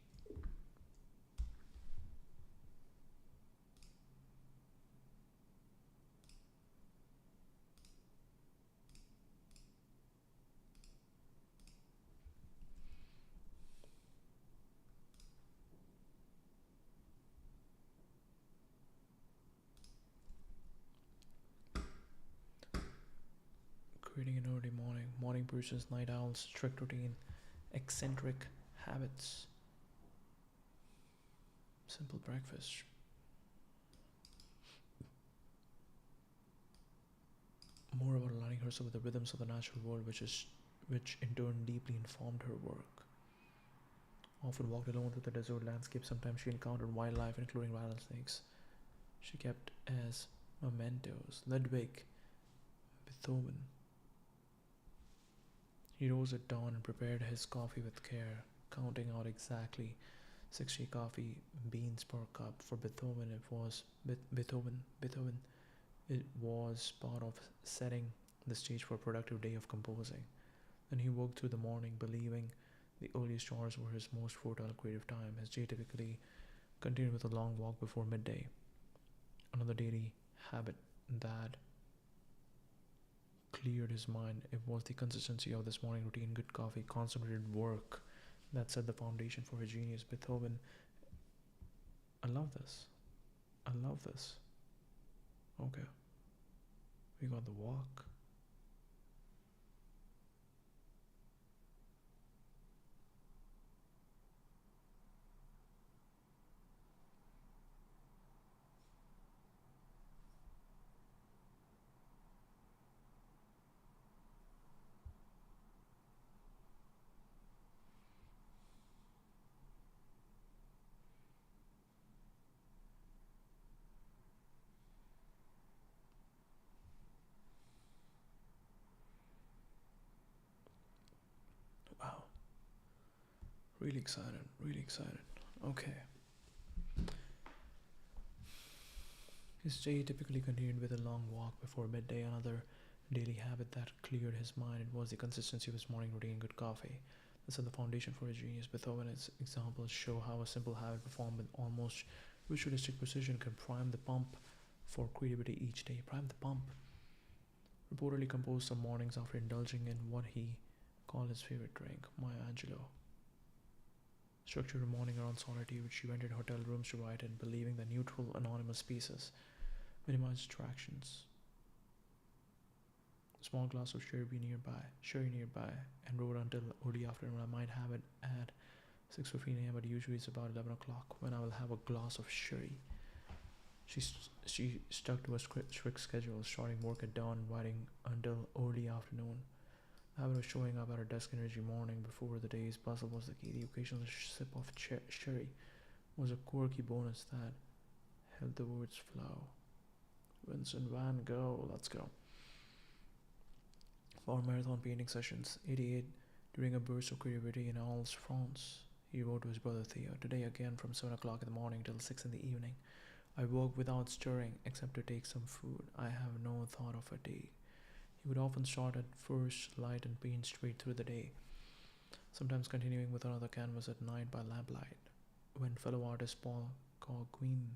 Creating an early morning persons, night owls, strict routine, eccentric habits, simple breakfast. More about aligning herself with the rhythms of the natural world, which in turn deeply informed her work. Often walked alone through the desert landscape. Sometimes she encountered wildlife, including rattlesnakes. She kept as mementos Ludwig Beethoven. He rose at dawn and prepared his coffee with care, counting out exactly 60 coffee beans per cup. For Beethoven, it was part of setting the stage for a productive day of composing. Then he woke through the morning, believing the earliest hours were his most fertile creative time. His day typically continued with a long walk before midday. Another daily habit that cleared his mind, it was the consistency of this morning routine. Good coffee, concentrated work that set the foundation for his genius. Beethoven, I love this. Okay, we got the walk. Really excited, really excited. Okay. His day typically continued with a long walk before midday. Another daily habit that cleared his mind it was the consistency of his morning routine, good coffee. This is the foundation for his genius. Beethoven's examples show how a simple habit performed with almost ritualistic precision can prime the pump for creativity each day. Prime the pump. Reportedly composed some mornings after indulging in what he called his favorite drink, my Angelo. Structured a morning around solitude, which he rented hotel rooms to write in, believing that neutral, anonymous pieces minimize distractions. A small glass of sherry nearby, and wrote until early afternoon. I might have it at 6:15 a.m., but usually it's about 11 o'clock when I will have a glass of sherry. She stuck to a strict schedule, starting work at dawn and writing until early afternoon. The habit of showing up at her desk in early morning before the day's bustle was the key. The occasional sip of sherry was a quirky bonus that helped the words flow. Vincent van Gogh, let's go. 4 marathon painting sessions, 88 during a burst of creativity in Arles, France. He wrote to his brother Theo, today again from 7 o'clock in the morning till 6 in the evening. I woke without stirring except to take some food. I have no thought of fatigue. He would often start at first light and paint straight through the day, sometimes continuing with another canvas at night by lamplight. When fellow artist Paul Gauguin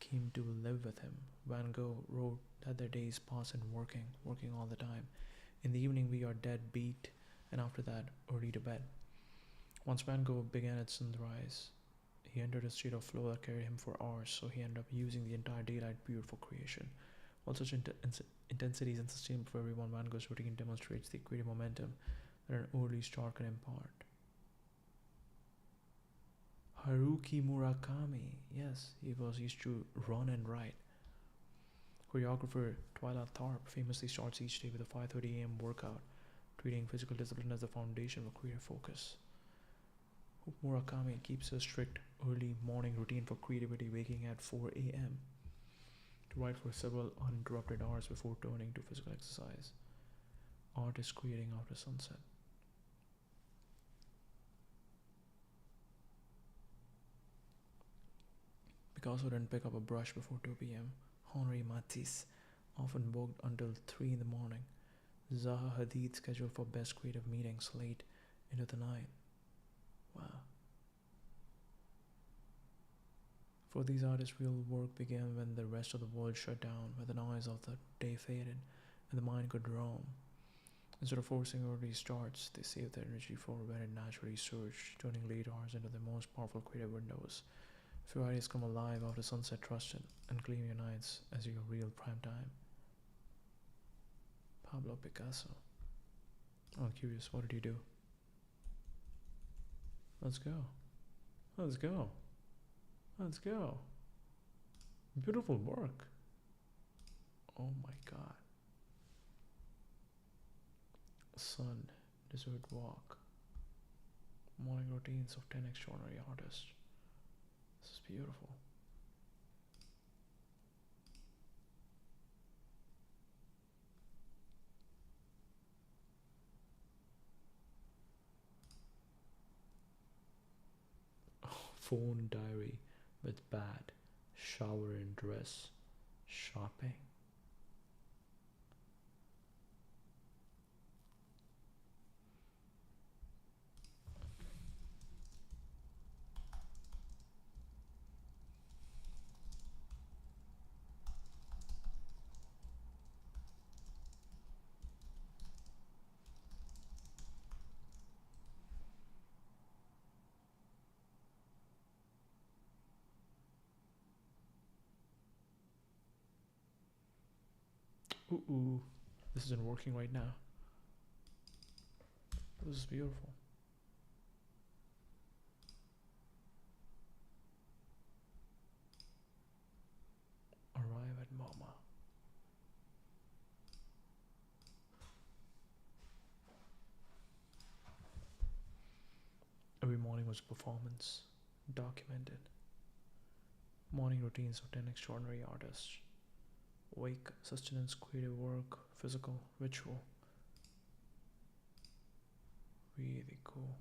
came to live with him, Van Gogh wrote that their days pass in working all the time. In the evening we are dead beat, and after that early to bed. Once Van Gogh began at sunrise, he entered a state of flow that carried him for hours, so he ended up using the entire daylight period for creation. While such intensity is unsustainable for everyone, Van Gogh's routine demonstrates the creative momentum that an early start can impart. Haruki Murakami, yes, he used to run and write. Choreographer Twyla Tharp famously starts each day with a 5:30 a.m. workout, treating physical discipline as the foundation for creative focus. Murakami keeps a strict early morning routine for creativity, waking at 4 a.m. to write for several uninterrupted hours before turning to physical exercise. Art is creating after sunset. Picasso didn't pick up a brush before 2 p.m. Henri Matisse often worked until 3 in the morning. Zaha Hadid scheduled for best creative meetings late into the night. Wow. For these artists, real work began when the rest of the world shut down, when the noise of the day faded, and the mind could roam. Instead of forcing early starts, they saved their energy for when it naturally surged, turning late hours into the most powerful creative windows. If your ideas come alive after sunset, trust it, and claim your nights as your real prime time. Pablo Picasso. I'm curious, what did you do? Let's go. Let's go. Let's go. Beautiful work. Oh my god. Sun, desert walk. Morning routines of 10 extraordinary artists. This is beautiful. Phone diary with bad, shower and dress, shopping. Ooh, this isn't working right now. This is beautiful. Arrive at MoMA. Every morning was a performance, documented. Morning routines of 10 extraordinary artists. Wake, sustenance, creative work, physical, ritual. Really cool.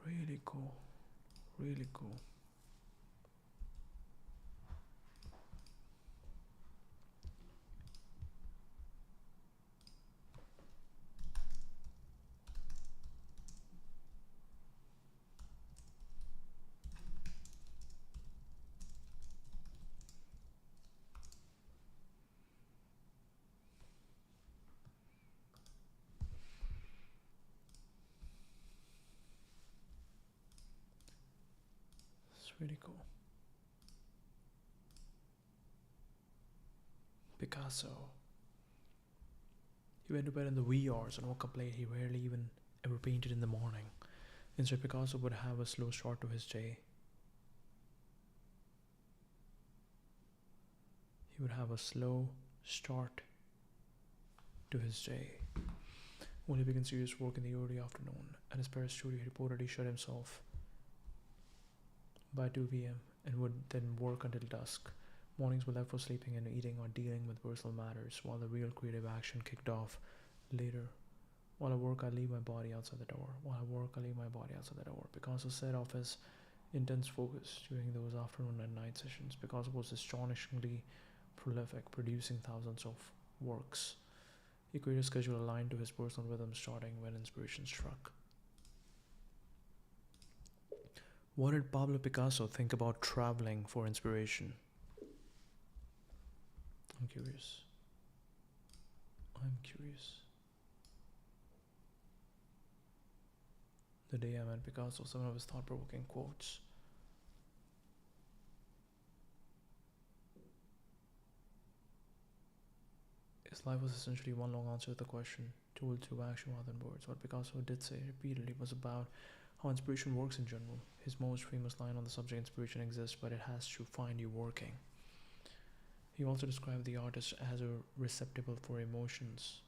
Really cool. Really cool. It's really cool. Picasso. He went to bed in the wee hours and woke up late. He rarely even ever painted in the morning. Instead, Picasso would have a slow start to his day. He would have a slow start to his day. Only began serious work in the early afternoon. At his Paris studio, he reportedly shut himself by 2 p.m. and would then work until dusk. Mornings were left for sleeping and eating or dealing with personal matters, while the real creative action kicked off later. While I work, I leave my body outside the door. While I work, I leave my body outside the door. Picasso set off his intense focus during those afternoon and night sessions. Picasso was astonishingly prolific, producing thousands of works. He created a schedule aligned to his personal rhythm, starting when inspiration struck. What did Pablo Picasso think about traveling for inspiration? I'm curious. The day I met Picasso, some of his thought-provoking quotes. His life was essentially one long answer to the question, told through action rather than words. What Picasso did say repeatedly was about how inspiration works in general. His most famous line on the subject, inspiration exists, but it has to find you working. He also described the artist as a receptacle for emotions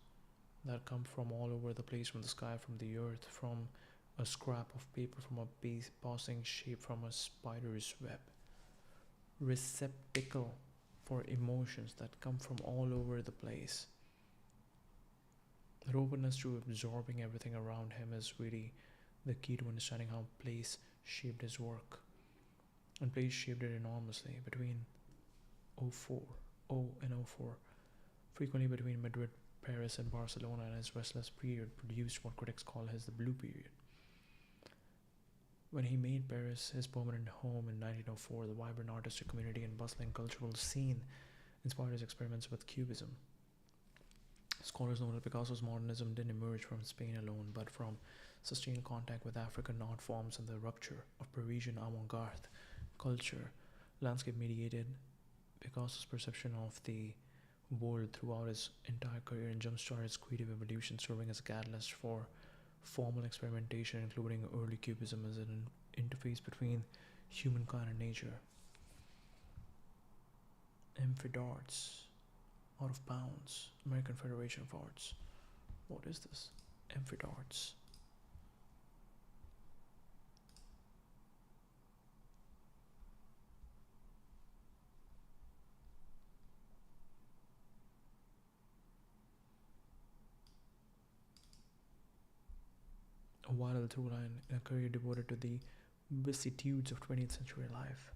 that come from all over the place, from the sky, from the earth, from a scrap of paper, from a passing shape, from a spider's web. Receptacle for emotions that come from all over the place. That openness to absorbing everything around him is really the key to understanding how place shaped his work. And place shaped it enormously between 04 and 04, frequently between Madrid, Paris, and Barcelona, and his restless period produced what critics call his the blue period. When he made Paris his permanent home in 1904, the vibrant artistic community and bustling cultural scene inspired his experiments with Cubism. Scholars know that Picasso's modernism didn't emerge from Spain alone, but from sustained contact with African art forms and the rupture of Parisian avant-garde culture. Landscape mediated Picasso's perception of the world throughout his entire career and jumpstarted his creative evolution, serving as a catalyst for formal experimentation, including early Cubism as an interface between humankind and nature. Amphidarts, out of bounds, American Federation of Arts. What is this? Amphidarts. A vital through line in a career devoted to the vicissitudes of 20th century life.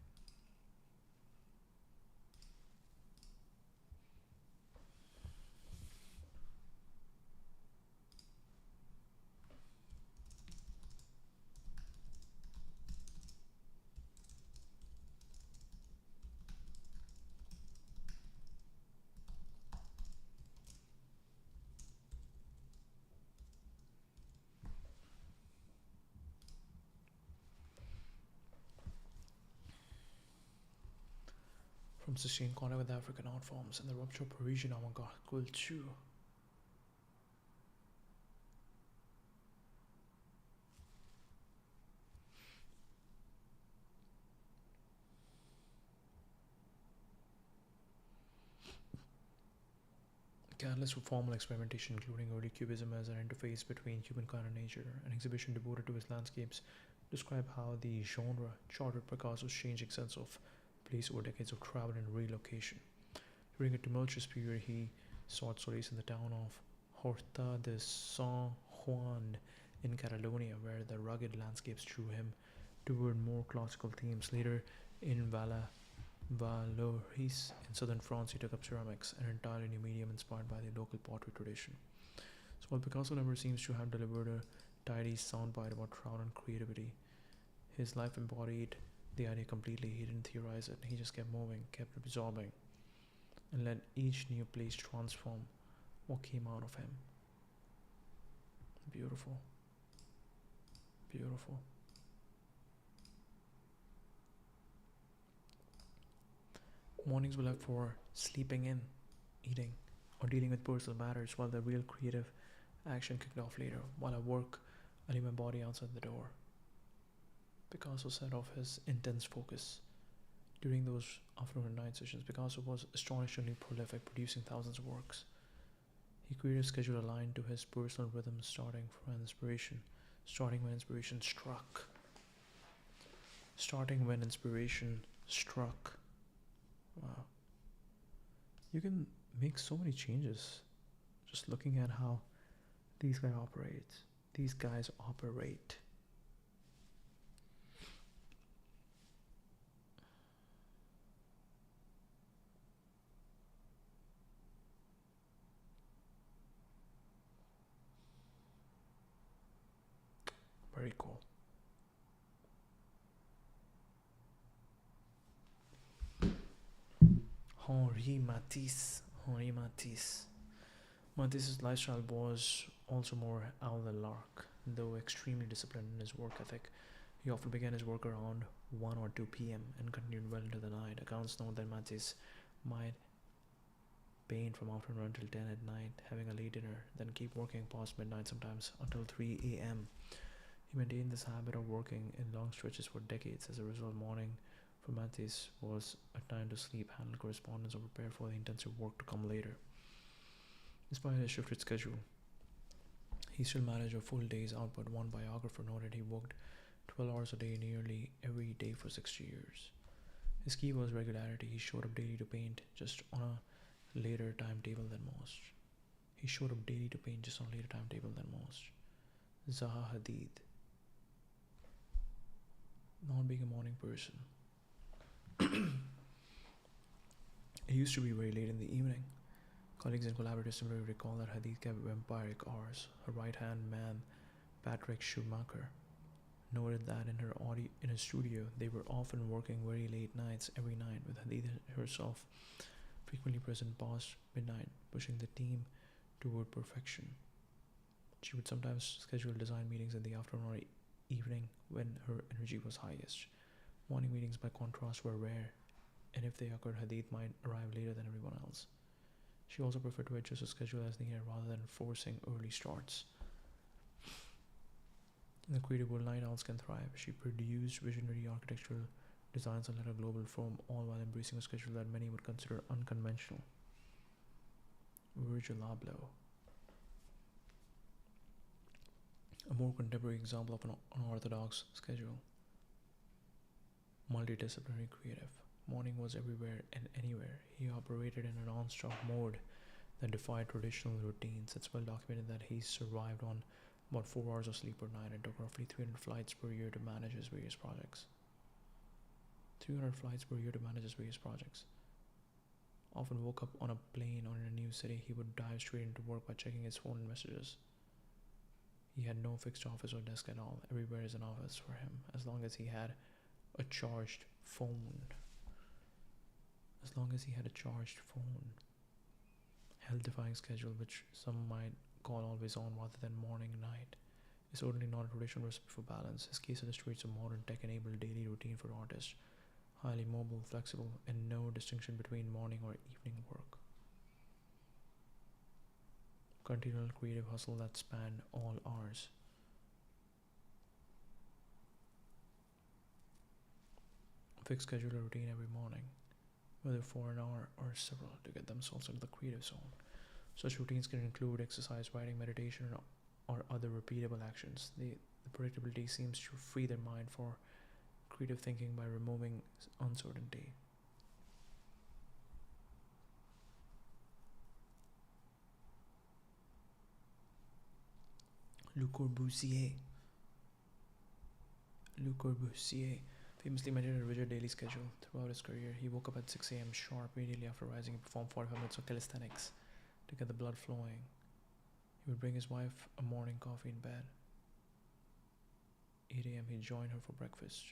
From sustained contact with African art forms and the rupture of Parisian avant-garde culture. Catalyst for formal experimentation, including early Cubism as an interface between humankind and nature. An exhibition devoted to his landscapes describe how the genre charted Picasso's changing sense of place over decades of travel and relocation. During a tumultuous period, he sought solace in the town of Horta de San Juan in Catalonia, where the rugged landscapes drew him toward more classical themes. Later, in Valoris in southern France, he took up ceramics, an entirely new medium inspired by the local pottery tradition. So while Picasso never seems to have delivered a tidy soundbite about trout and creativity, his life embodied the idea completely. He didn't theorize it, he just kept moving, kept absorbing, and let each new place transform what came out of him. Beautiful. Beautiful. Mornings were left for sleeping in, eating, or dealing with personal matters, while the real creative action kicked off later. While I work, I leave my body outside the door. Picasso set off his intense focus. During those afternoon and night sessions, Picasso was astonishingly prolific, producing thousands of works. He created a schedule aligned to his personal rhythm, starting when inspiration struck. Starting when inspiration struck. Wow. You can make so many changes just looking at how these guys operate. Very cool. Henri Matisse. Matisse's lifestyle was also more à la lark, though extremely disciplined in his work ethic. He often began his work around 1 or 2 p.m. and continued well into the night. Accounts note that Matisse might paint from afternoon until 10 at night, having a late dinner, then keep working past midnight, sometimes until 3 a.m. He maintained this habit of working in long stretches for decades. As a result, morning for Matisse was a time to sleep, handle correspondence, or prepare for the intensive work to come later. Despite his shifted schedule, he still managed a full day's output. One biographer noted he worked 12 hours a day nearly every day for 60 years. His key was regularity. He showed up daily to paint, just on a later timetable than most. Zaha Hadid. Not being a morning person. It used to be very late in the evening. Colleagues and collaborators similarly recall that Hadid kept vampiric hours. Her right-hand man, Patrick Schumacher, noted that in her studio, they were often working very late nights every night, with Hadid herself frequently present past midnight, pushing the team toward perfection. She would sometimes schedule design meetings in the afternoon or evening when her energy was highest. Morning meetings, by contrast, were rare, and if they occurred, Hadid might arrive later than everyone else. She also preferred to adjust her schedule as needed rather than forcing early starts. In the creative world, night owls can thrive. She produced visionary architectural designs and led a global firm, all while embracing a schedule that many would consider unconventional. Virgil Abloh. A more contemporary example of an unorthodox schedule. Multidisciplinary creative. Morning was everywhere and anywhere. He operated in a non-stop mode that defied traditional routines. It's well documented that he survived on about 4 hours of sleep per night and took roughly 300 flights per year to manage his various projects. Often woke up on a plane or in a new city, he would dive straight into work by checking his phone and messages. He had no fixed office or desk at all. Everywhere is an office for him, as long as he had a charged phone. Hell-defying schedule, which some might call always on rather than morning and night, is certainly not a traditional recipe for balance. His case illustrates a modern tech-enabled daily routine for artists, highly mobile, flexible, and no distinction between morning or evening work. Continual creative hustle that spanned all hours. Fixed schedule routine every morning, whether for an hour or several, to get themselves into the creative zone. Such routines can include exercise, writing, meditation, or other repeatable actions. The predictability seems to free their mind for creative thinking by removing uncertainty. Le Corbusier. Le Corbusier famously maintained a rigid daily schedule throughout his career. He woke up at 6 a.m. sharp immediately after rising and performed 45 minutes of calisthenics to get the blood flowing. He would bring his wife a morning coffee in bed. 8 a.m. he joined her for breakfast.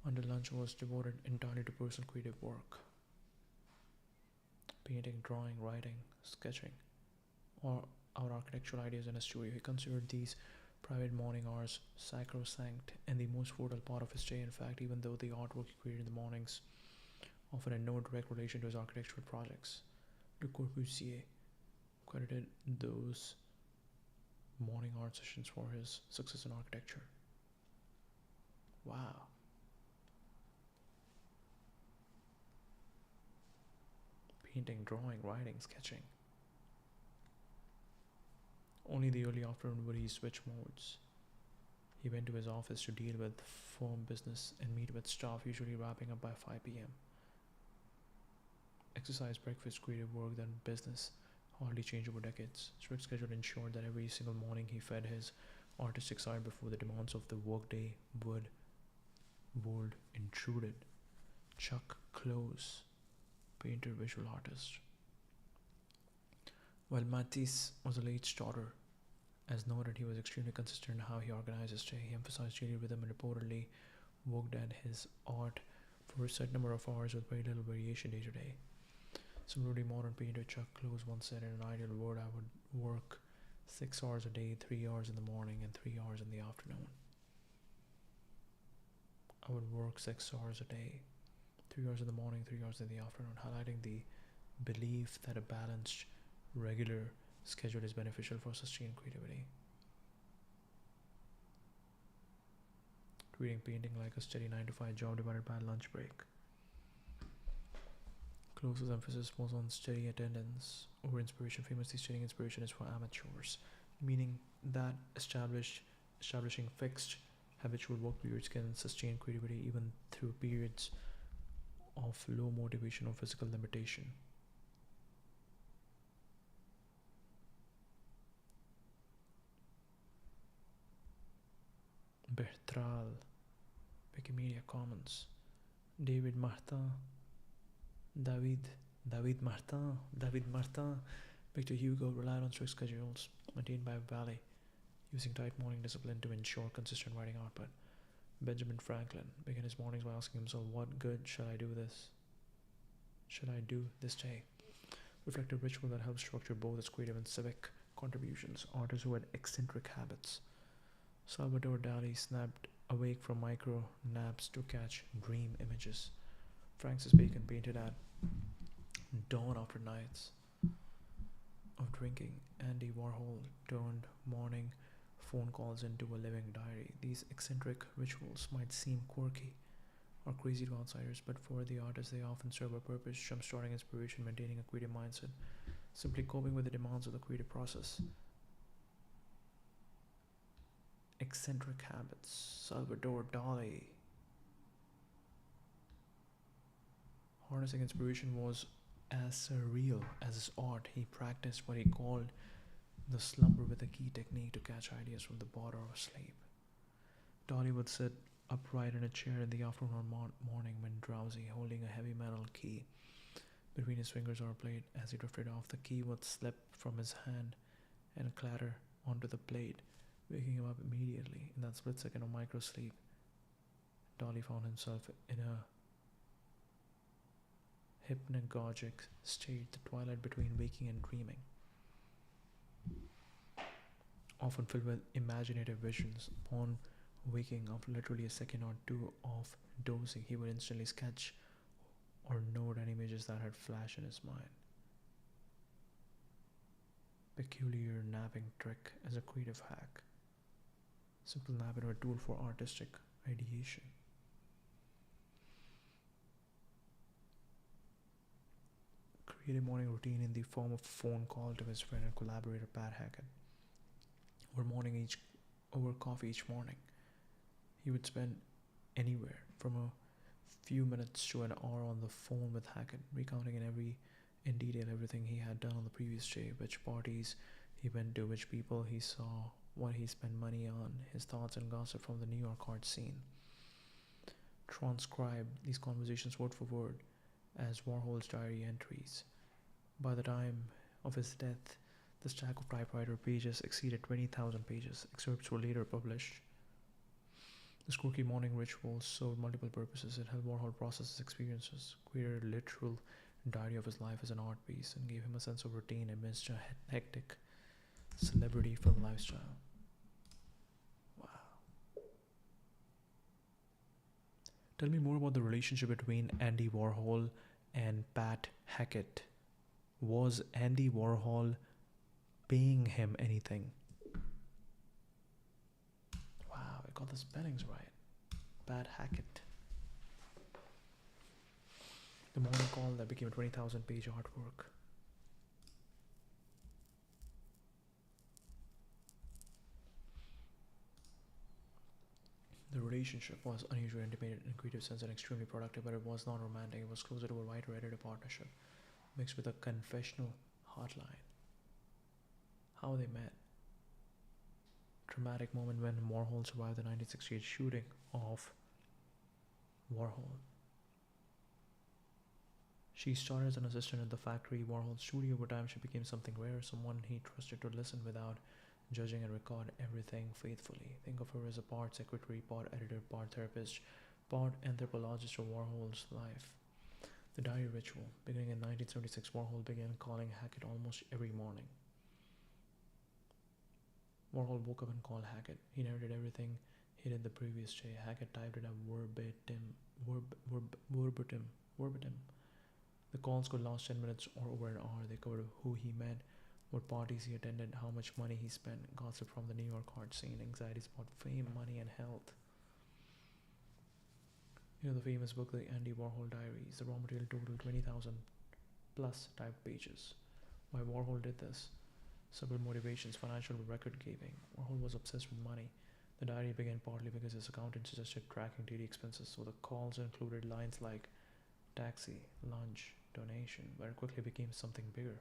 Under lunch was devoted entirely to personal creative work. Painting, drawing, writing, sketching, or our architectural ideas in a studio. He considered these private morning hours sacrosanct and the most fertile part of his day. In fact, even though the artwork he created in the mornings often had no direct relation to his architectural projects, Le Corbusier credited those morning art sessions for his success in architecture. Wow. Painting, drawing, writing, sketching. Only the early afternoon would he switch modes. He went to his office to deal with firm business and meet with staff, usually wrapping up by 5 p.m. Exercise, breakfast, creative work, then business hardly changed over decades. Strict schedule ensured that every single morning he fed his artistic side before the demands of the workday would intruded. Chuck Close, painter, visual artist. While Matisse was a late starter, as noted, he was extremely consistent in how he organized his day. He emphasized daily rhythm and reportedly worked at his art for a set number of hours with very little variation day to day. Similarly, modern painter Chuck Close once said, in an ideal world, I would work 6 hours a day, 3 hours in the morning and 3 hours in the afternoon. I would work 6 hours a day, 3 hours in the morning, 3 hours in the afternoon, highlighting the belief that a balanced, regular schedule is beneficial for sustained creativity. Treating painting like a steady 9 to 5 job divided by a lunch break. Close's emphasis was on steady attendance over inspiration. Famously stating inspiration is for amateurs, meaning that establishing fixed habitual work periods can sustain creativity even through periods of low motivation or physical limitation. Bertral, Wikimedia Commons. David Martin, David Martin, Victor Hugo relied on strict schedules maintained by Valley, using tight morning discipline to ensure consistent writing output. Benjamin Franklin began his mornings by asking himself, what good should I do this day? Reflective ritual that helps structure both his creative and civic contributions. Artists who had eccentric habits. Salvador Dali snapped awake from micro naps to catch dream images. Francis Bacon painted at dawn after nights of drinking. Andy Warhol turned morning phone calls into a living diary. These eccentric rituals might seem quirky or crazy to outsiders, but for the artist they often serve a purpose, jumpstarting inspiration, maintaining a creative mindset, simply coping with the demands of the creative process. Eccentric habits. Salvador Dali. Harnessing inspiration was as surreal as his art. He practiced what he called the slumber with a key technique to catch ideas from the border of sleep. Dali would sit upright in a chair in the afternoon morning when drowsy, holding a heavy metal key between his fingers or a plate. As he drifted off, the key would slip from his hand and clatter onto the plate, waking him up immediately. In that split second of micro sleep, Dali found himself in a hypnagogic state, the twilight between waking and dreaming, often filled with imaginative visions. Upon waking, after literally a second or two of dozing, he would instantly sketch or note any images that had flashed in his mind. Peculiar napping trick as a creative hack. Simple nap into a tool for artistic ideation. Create a morning routine in the form of a phone call to his friend and collaborator Pat Hackett. Over coffee each morning. He would spend anywhere from a few minutes to an hour on the phone with Hackett, recounting in detail everything he had done on the previous day, which parties He went to which people he saw, what he spent money on, his thoughts and gossip from the New York art scene. Transcribed these conversations word for word as Warhol's diary entries. By the time of his death, the stack of typewriter pages exceeded 20,000 pages. Excerpts were later published. This quirky morning ritual served multiple purposes. It helped Warhol process his experiences, created a literal diary of his life as an art piece, and gave him a sense of routine amidst a hectic celebrity film lifestyle. Wow. Tell me more about the relationship between Andy Warhol and Pat Hackett. Was Andy Warhol paying him anything? Wow, I got the spellings right. Pat Hackett. The morning call that became a 20,000 page artwork. The relationship was unusually intimate in a creative sense and extremely productive, but it was not romantic. It was closer to a writer-editor partnership, mixed with a confessional hotline. How they met. Dramatic moment when Warhol survived the 1968 shooting of Warhol. She started as an assistant at the factory Warhol's studio. Over time, she became something rare, someone he trusted to listen without judging and record everything faithfully. Think of her as a part secretary, part editor, part therapist, part anthropologist of Warhol's life. The diary ritual. Beginning in 1976, Warhol began calling Hackett almost every morning. Warhol woke up and called Hackett. He narrated everything he did the previous day. Hackett typed it out verbatim. The calls could last 10 minutes or over an hour. They covered who he met, what parties he attended, how much money he spent, gossip from the New York art scene, anxieties about fame, money, and health. You know the famous book, The Andy Warhol Diaries. The raw material totaled 20,000 plus typed pages. Why Warhol did this? Several motivations: financial record keeping. Warhol was obsessed with money. The diary began partly because his accountant suggested tracking daily expenses, so the calls included lines like taxi, lunch, donation, but it quickly became something bigger.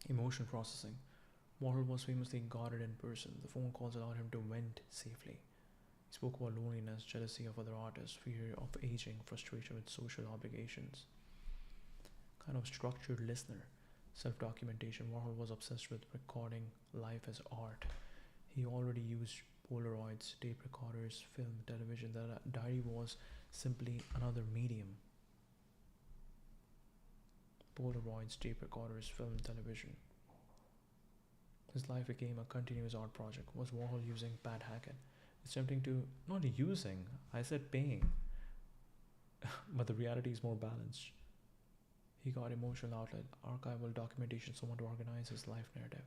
Emotion processing. Warhol was famously guarded in person. The phone calls allowed him to vent safely. He spoke about loneliness, jealousy of other artists, fear of aging, frustration with social obligations. Kind of structured listener. Self-documentation. Warhol was obsessed with recording life as art. He already used Polaroids, tape recorders, film, television. The diary was simply another medium. Polaroids, tape recorders, film, television. His life became a continuous art project. Was Warhol using Pat Hackett? It's tempting to, not using, I said paying. But the reality is more balanced. He got emotional outlet, archival documentation, someone to organize his life narrative.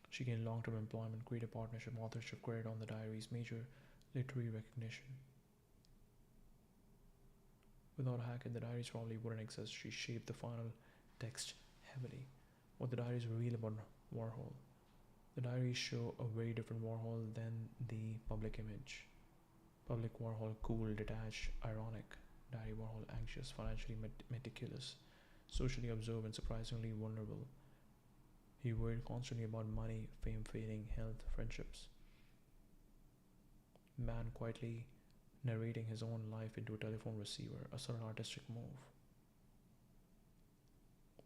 She gained long-term employment, creative partnership, authorship credit on the diaries, major literary recognition. Without Hackett, the diaries probably wouldn't exist. She shaped the final text heavily. What the diaries reveal about Warhol. The diaries show a very different Warhol than the public image. Public Warhol, cool, detached, ironic. Diary Warhol, anxious, financially meticulous, socially observant, surprisingly vulnerable. He worried constantly about money, fame fading, health, friendships. Man quietly narrating his own life into a telephone receiver, a sudden artistic move.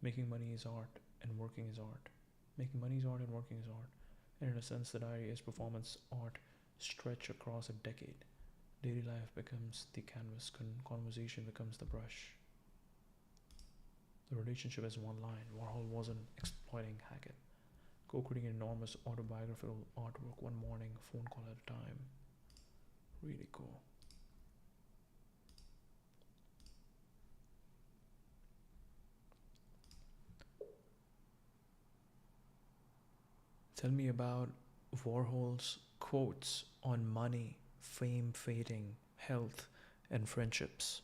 Making money is art and working is art. Making money is art and working is art. And in a sense, the diary is performance art stretched across a decade. Daily life becomes the canvas, conversation becomes the brush. The relationship is one line. Warhol wasn't exploiting Hackett. Co-creating enormous autobiographical artwork one morning, a phone call at a time. Really cool. Tell me about Warhol's quotes on money, fame fading, health, and friendships.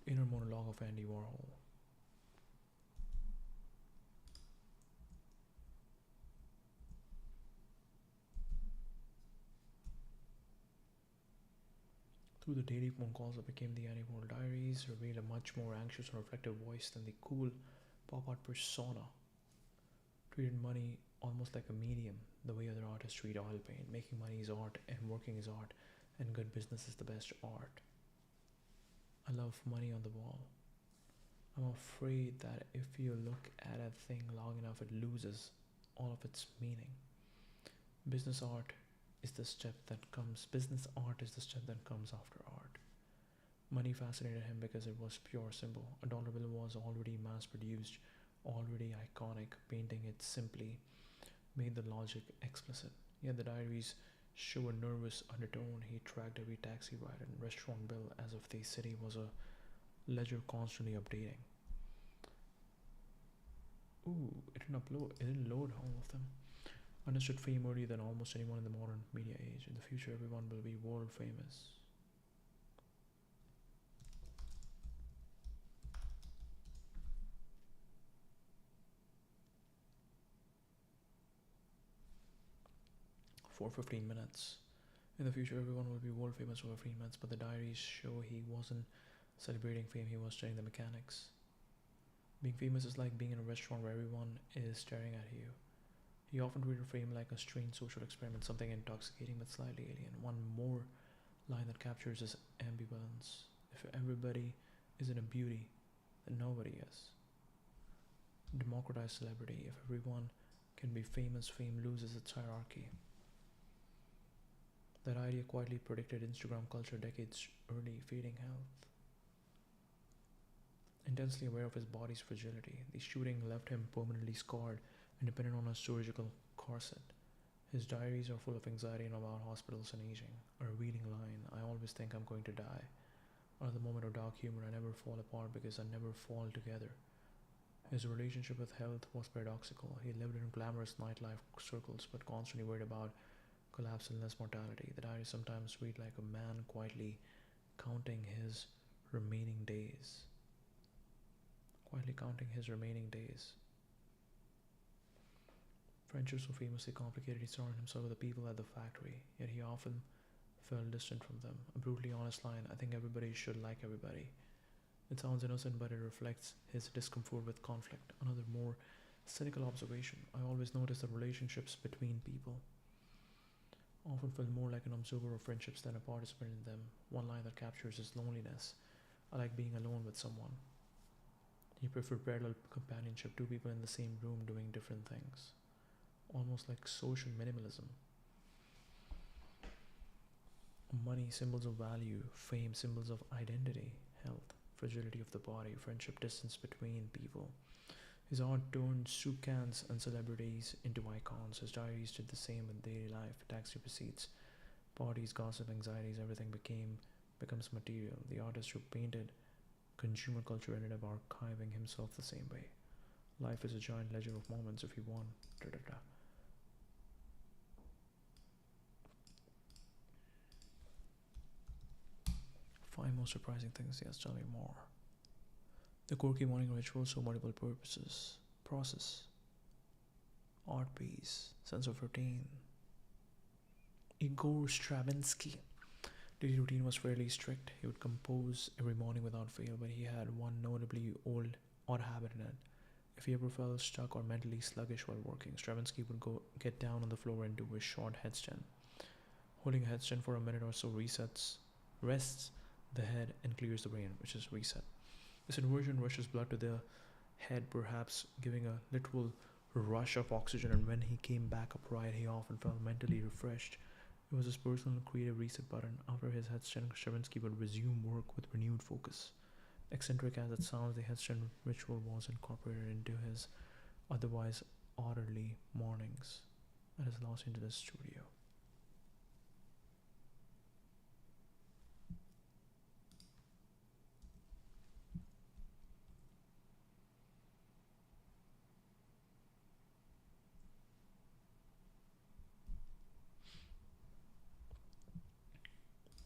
Inner monologue of Andy Warhol. Through the daily phone calls that became the annual diaries, revealed a much more anxious and reflective voice than the cool pop art persona. Treated money almost like a medium, the way other artists treat oil paint. Making money is art, and working is art, and good business is the best art. I love money on the wall. I'm afraid that if you look at a thing long enough, it loses all of its meaning. Business art business art is the step that comes after art. Money fascinated him because it was pure symbol. A dollar bill was already mass produced, already iconic. Painting it simply made the logic explicit. Yet the diaries show a nervous undertone. He tracked every taxi ride and restaurant bill as if the city was a ledger constantly updating. Ooh, it didn't load all of them. Understood fame earlier than almost anyone in the modern media age. In the future, everyone will be world famous. For 15 minutes. In the future, everyone will be world famous for 15 minutes, but the diaries show he wasn't celebrating fame, he was studying the mechanics. Being famous is like being in a restaurant where everyone is staring at you. He often treated fame like a strange social experiment, something intoxicating but slightly alien. One more line that captures his ambivalence. If everybody isn't a beauty, then nobody is. Democratize celebrity. If everyone can be famous, fame loses its hierarchy. That idea quietly predicted Instagram culture decades early, fading health. Intensely aware of his body's fragility, the shooting left him permanently scarred and dependent on a surgical corset. His diaries are full of anxiety and about hospitals and aging. A revealing line, I always think I'm going to die. Another moment of dark humor, I never fall apart because I never fall together. His relationship with health was paradoxical. He lived in glamorous nightlife circles but constantly worried about collapse and less mortality. The diary sometimes read like a man quietly counting his remaining days. Quietly counting his remaining days. Friendships were famously complicated. He surrounded himself with the people at the factory, yet he often felt distant from them. A brutally honest line, I think everybody should like everybody. It sounds innocent, but it reflects his discomfort with conflict. Another more cynical observation, I always notice that relationships between people often feel more like an observer of friendships than a participant in them. One line that captures his loneliness, I like being alone with someone. He preferred parallel companionship, two people in the same room doing different things. Almost like social minimalism. Money, symbols of value. Fame, symbols of identity. Health, fragility of the body. Friendship, distance between people. His art turned soup cans and celebrities into icons. His diaries did the same in daily life. Taxi receipts, parties, gossip, anxieties, everything becomes material. The artist who painted consumer culture ended up archiving himself the same way. Life is a giant ledger of moments if you want. Da, da, da. Five most surprising things. Yes, tell me more. The quirky morning ritual serve multiple purposes. Process. Art piece. Sense of routine. Igor Stravinsky. Daily routine was fairly strict. He would compose every morning without fail, but he had one notably odd habit in it. If he ever felt stuck or mentally sluggish while working, Stravinsky would get down on the floor and do a short headstand. Holding a headstand for a minute or so rests the head and clears the brain, which is reset. This inversion rushes blood to the head, perhaps giving a literal rush of oxygen, and when he came back upright, he often felt mentally refreshed. It was his personal creative reset button. After his headstand, Stravinsky would resume work with renewed focus. Eccentric as it sounds, the headstand ritual was incorporated into his otherwise orderly mornings at his Los Angeles studio.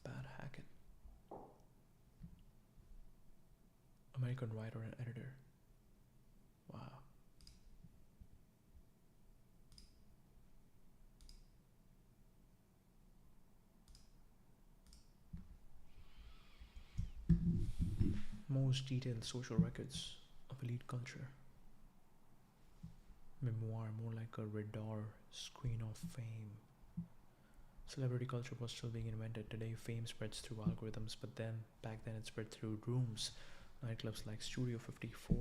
Pat Hackett, American writer and editor. Wow. Most detailed social records of elite culture. Memoir, more like a radar screen of fame. Celebrity culture was still being invented. Today, fame spreads through algorithms, but back then, it spread through rooms, nightclubs like Studio 54.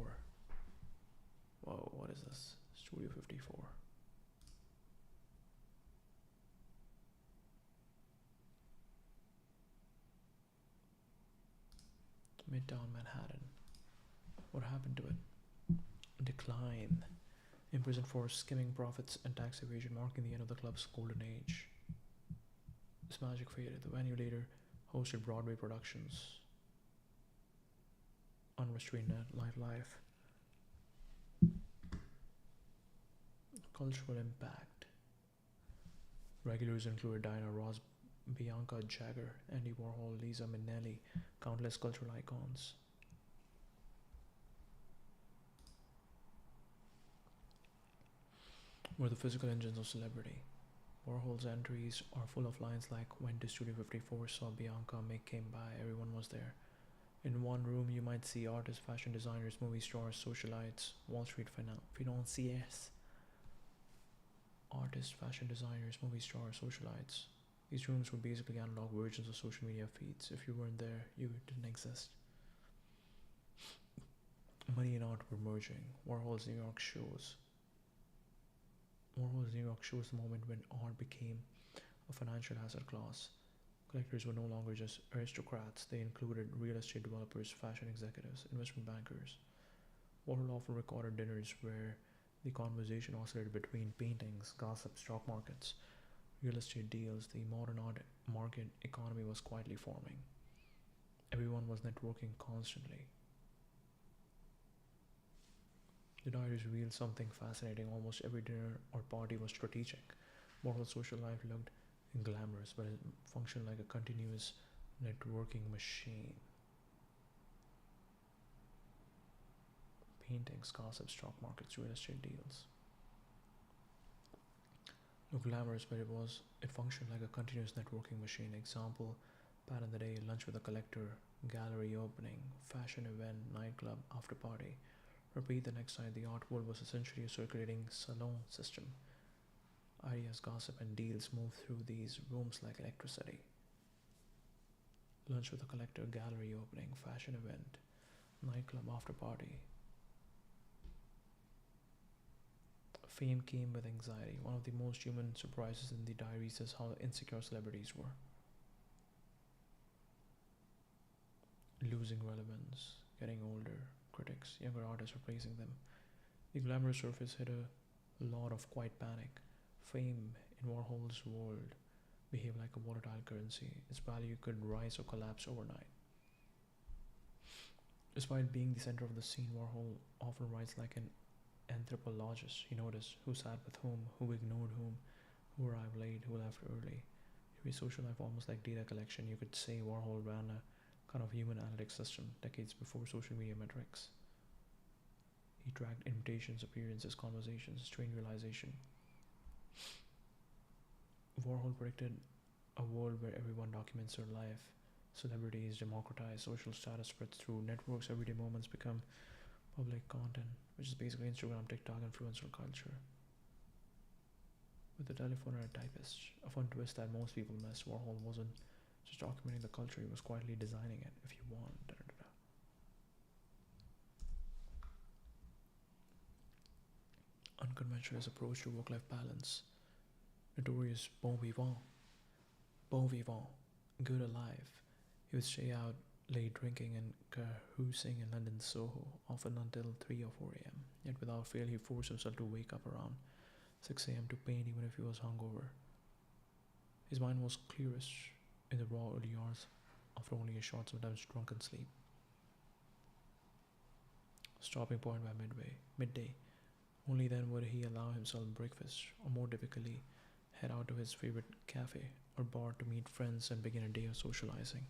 Whoa, what is this? Studio 54. Midtown Manhattan. What happened to it? Decline. Imprisoned for skimming profits and tax evasion, marking the end of the club's golden age. This magic faded. The venue later hosted Broadway productions. Unrestrained nightlife. Cultural impact. Regulars included Diana Ross, Bianca Jagger, Andy Warhol, Liza Minnelli, countless cultural icons. Were the physical engines of celebrity. Warhol's entries are full of lines like, "Went to Studio 54, saw Bianca, Mick came by, everyone was there." In one room, you might see artists, fashion designers, movie stars, socialites, Wall Street financiers. Artists, fashion designers, movie stars, socialites. These rooms were basically analog versions of social media feeds. If you weren't there, you didn't exist. Money and art were merging. Warhol's New York shows the moment when art became a financial asset class. Collectors were no longer just aristocrats, they included real estate developers, fashion executives, investment bankers. Warhol often recorded dinners where the conversation oscillated between paintings, gossip, stock markets, real estate deals. The modern art market economy was quietly forming. Everyone was networking constantly. The diaries revealed something fascinating. Almost every dinner or party was strategic. Warhol's social life looked glamorous, but it functioned like a continuous networking machine. Paintings, gossip, stock markets, real estate deals. Looked glamorous, but it functioned like a continuous networking machine. Example, Pat in the day, lunch with a collector, gallery opening, fashion event, nightclub, after party. Repeat the next night. The art world was essentially a circulating salon system. Ideas, gossip, and deals moved through these rooms like electricity. Lunch with a collector, gallery opening, fashion event, nightclub, after party. Fame came with anxiety. One of the most human surprises in the diaries is how insecure celebrities were. Losing relevance, getting older, critics, younger artists replacing them. The glamorous surface hid a lot of quiet panic. Fame in Warhol's world behaved like a volatile currency. Its value could rise or collapse overnight. Despite being the center of the scene, Warhol often writes like an anthropologist. He noticed who sat with whom, who ignored whom, who arrived late, who left early. Every social life almost like data collection. You could say Warhol ran a kind of human analytics system decades before social media metrics. He tracked invitations, appearances, conversations, strained realization. Warhol predicted a world where everyone documents their life. Celebrities democratize, social status spreads through networks, everyday moments become public content, which is basically Instagram, TikTok, influencer culture. With the telephone and a typist, a fun twist that most people miss. Warhol wasn't just documenting the culture, he was quietly designing it. If you want, da, da, da. Unconventional his approach to work-life balance. Notorious bon vivant, good alive. He would stay out late drinking and carousing in London's Soho, often until 3 or 4 a.m. Yet without fail, he forced himself to wake up around 6 a.m. to paint even if he was hungover. His mind was clearest in the raw early hours after only a short, sometimes drunken sleep. Stopping point by midday. Only then would he allow himself breakfast, or more typically, head out to his favorite cafe or bar to meet friends and begin a day of socializing.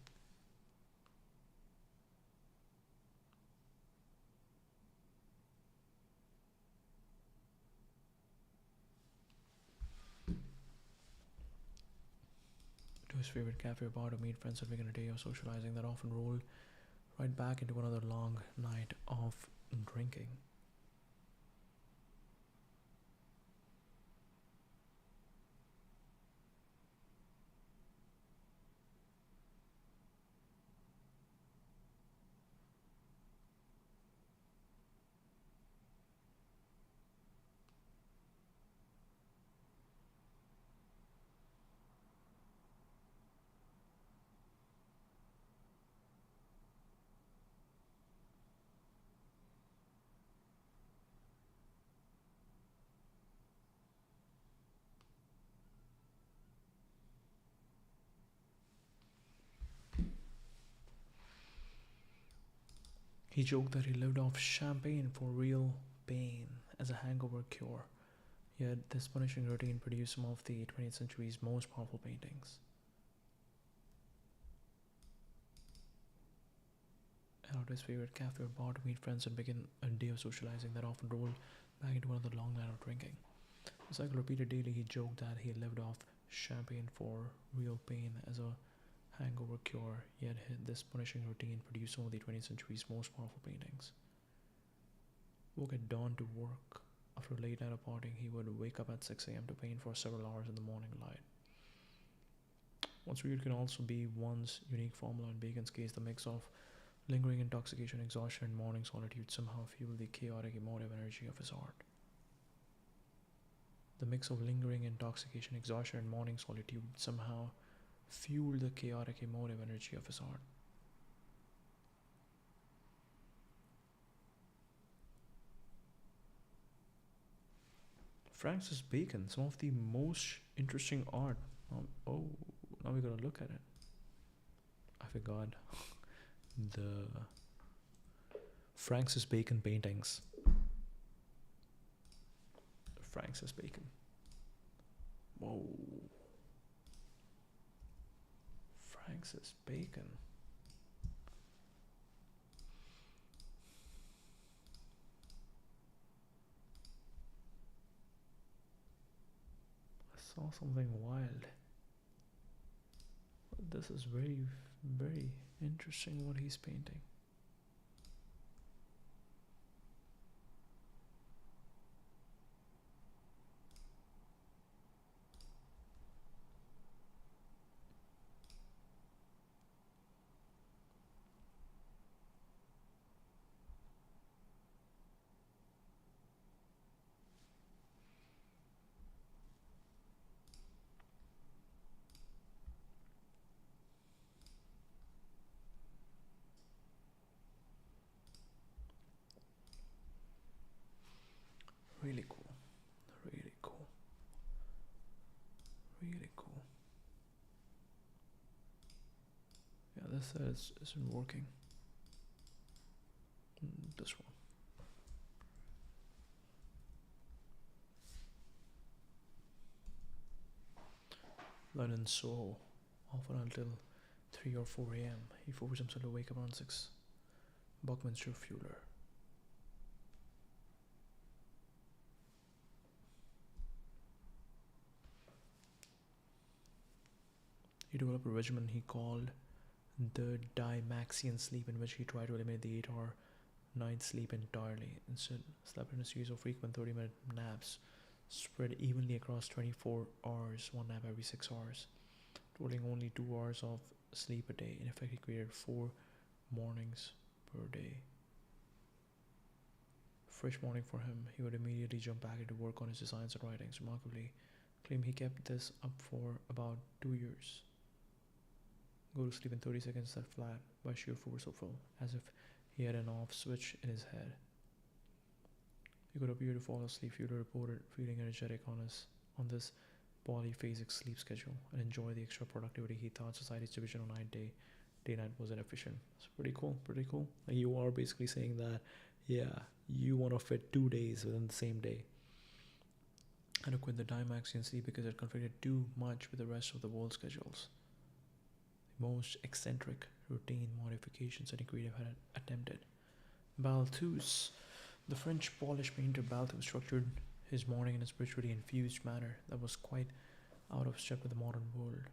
To his favorite cafe or bar to meet friends and begin a day of socializing that often right back into another long night of drinking. He joked that he lived off champagne for real pain as a hangover cure, yet this punishing routine produced some of the 20th century's most powerful paintings. Out of his favorite cafe or bar to meet friends and begin a day of socializing that often rolled back into another long night of drinking. The cycle repeated daily. He joked that he lived off champagne for real pain as a hangover cure, yet this punishing routine produced some of the 20th century's most powerful paintings. Woke at dawn to work. After a late night of partying, he would wake up at 6 a.m. to paint for several hours in the morning light. What's weird can also be one's unique formula. In Bacon's case, the mix of lingering intoxication, exhaustion, and morning solitude somehow fueled the chaotic emotive energy of his art. The mix of lingering intoxication, exhaustion, and morning solitude somehow fueled the chaotic emotive energy of his art. Francis Bacon, some of the most interesting art. Now we gotta look at it. I forgot the Francis Bacon paintings. Francis Bacon. Whoa. Francis Bacon. I saw something wild. This is very, very interesting what he's painting. Really cool. Really cool. Really cool. Yeah, this isn't working. This one. London Soho, often until 3 or 4 a.m. He forced himself to wake up around 6. Buckminster Fuller. He developed a regimen he called the Dymaxian sleep, in which he tried to eliminate the 8-hour night sleep entirely. Instead, slept in a series of frequent 30-minute naps spread evenly across 24 hours, one nap every 6 hours, totaling only 2 hours of sleep a day. In effect, he created 4 mornings per day. Fresh morning for him, he would immediately jump back into work on his designs and writings. Remarkably, claim he kept this up for about 2 years. Go to sleep in 30 seconds, set flat by sheer force of will, as if he had an off switch in his head. He could appear to fall asleep. Fuller reported feeling energetic on this polyphasic sleep schedule and enjoy the extra productivity. He thought society's division on day-night was inefficient. It's pretty cool, pretty cool. Like, you are basically saying that, yeah, you want to fit 2 days within the same day. And to quit the Dymaxian sleep because it conflicted too much with the rest of the world's schedules. The most eccentric routine modifications any creative had attempted. Balthus, the French Polish painter Balthus, structured his morning in a spiritually infused manner that was quite out of step with the modern world.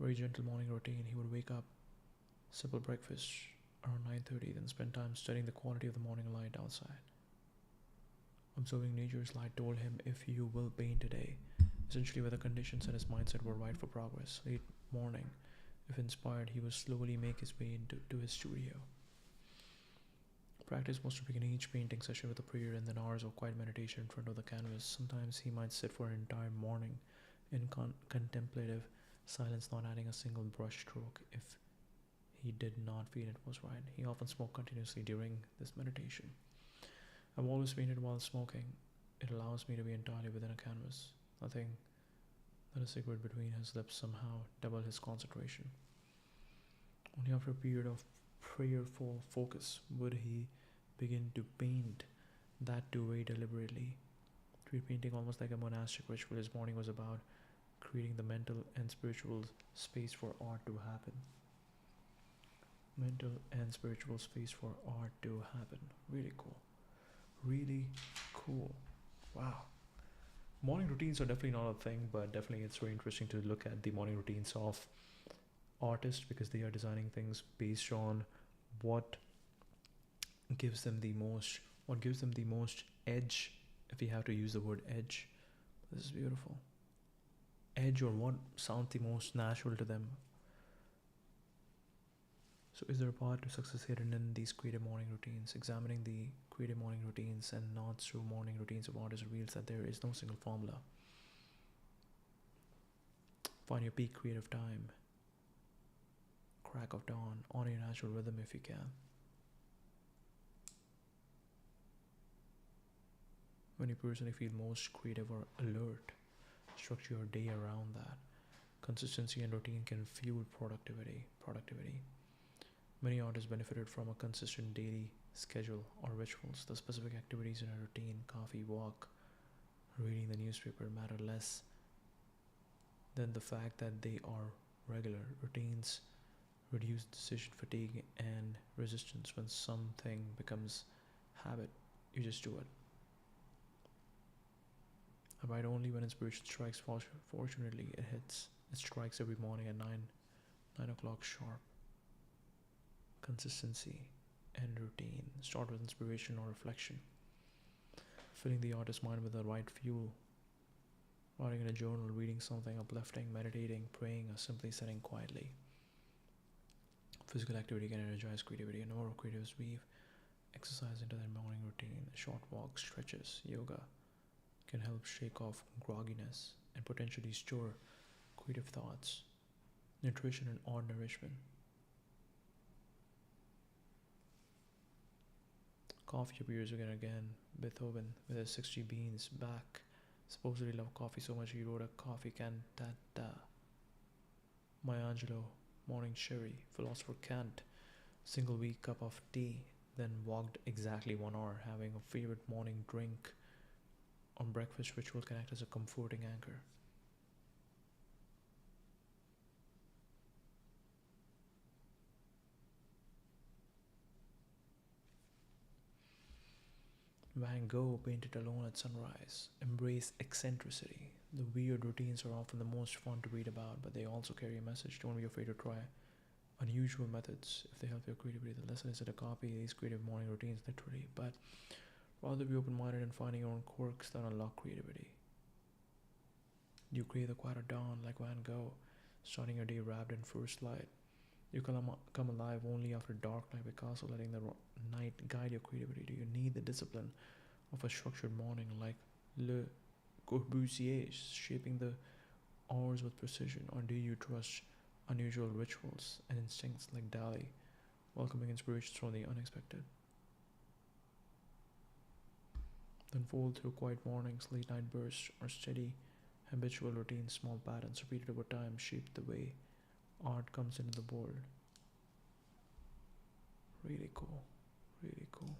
Very gentle morning routine. He would wake up Simple breakfast around 9:30, then spend time studying the quality of the morning light outside. Observing nature's light told him, if you will paint today, essentially whether conditions and his mindset were right for progress. Late morning, if inspired, he would slowly make his way into his studio. Practice was to begin each painting session with a prayer and then hours of quiet meditation in front of the canvas. Sometimes he might sit for an entire morning in contemplative silence, not adding a single brush stroke if he did not feel it was right. He often smoked continuously during this meditation. I've always painted while smoking. It allows me to be entirely within a canvas. Nothing that a cigarette between his lips somehow doubled his concentration. Only after a period of prayerful focus would he begin to paint, that too very deliberately. Treat painting almost like a monastic ritual. His morning was about creating the mental and spiritual space for art to happen. Mental and spiritual space for art to happen. Really cool. Really cool. Wow. Morning routines are definitely not a thing, but definitely it's very interesting to look at the morning routines of artists because they are designing things based on what gives them the most edge, if you have to use the word edge. This is beautiful. Edge, or what sounds the most natural to them. So is there a path to success hidden in these creative morning routines? Examining the creative morning routines and not through morning routines of artists reveals that there is no single formula. Find your peak creative time. Crack of dawn. Honor your natural rhythm if you can. When you personally feel most creative or alert, structure your day around that. Consistency and routine can fuel productivity. Many artists benefited from a consistent daily schedule or rituals. The specific activities in a routine, coffee, walk, reading the newspaper, matter less than the fact that they are regular. Routines reduce decision fatigue and resistance. When something becomes habit, you just do it. I write only when inspiration strikes. Fortunately, it hits. It strikes every morning at 9 o'clock sharp. Consistency and routine. Start with inspiration or reflection. Filling the artist's mind with the right fuel. Writing in a journal, reading something uplifting, meditating, praying, or simply sitting quietly. Physical activity can energize creativity. A number of creatives weave exercise into their morning routine. Short walks, stretches, yoga can help shake off grogginess and potentially store creative thoughts. Nutrition and odd nourishment. Coffee appears again and again. Beethoven, with his 60 beans back, supposedly loved coffee so much he wrote a coffee cantata. Maya Angelou, morning cherry. Philosopher Kant, single week cup of tea, then walked exactly 1 hour, having a favorite morning drink on breakfast ritual can act as a comforting anchor. Van Gogh painted alone at sunrise. Embrace eccentricity. The weird routines are often the most fun to read about, but they also carry a message. Don't be afraid to try unusual methods if they help your creativity. The lesson isn't to copy these creative morning routines literally, but rather be open-minded and finding your own quirks that unlock creativity. You create the quiet at dawn like Van Gogh, starting your day wrapped in first light. You come alive only after dark like Picasso, letting the night guide your creativity. Do you need the discipline of a structured morning like Le Corbusier, shaping the hours with precision, or do you trust unusual rituals and instincts like Dali, welcoming inspirations from the unexpected? Then fold through quiet mornings, late night bursts, or steady, habitual routines. Small patterns repeated over time shape the way art comes into the world. Really cool. Really cool.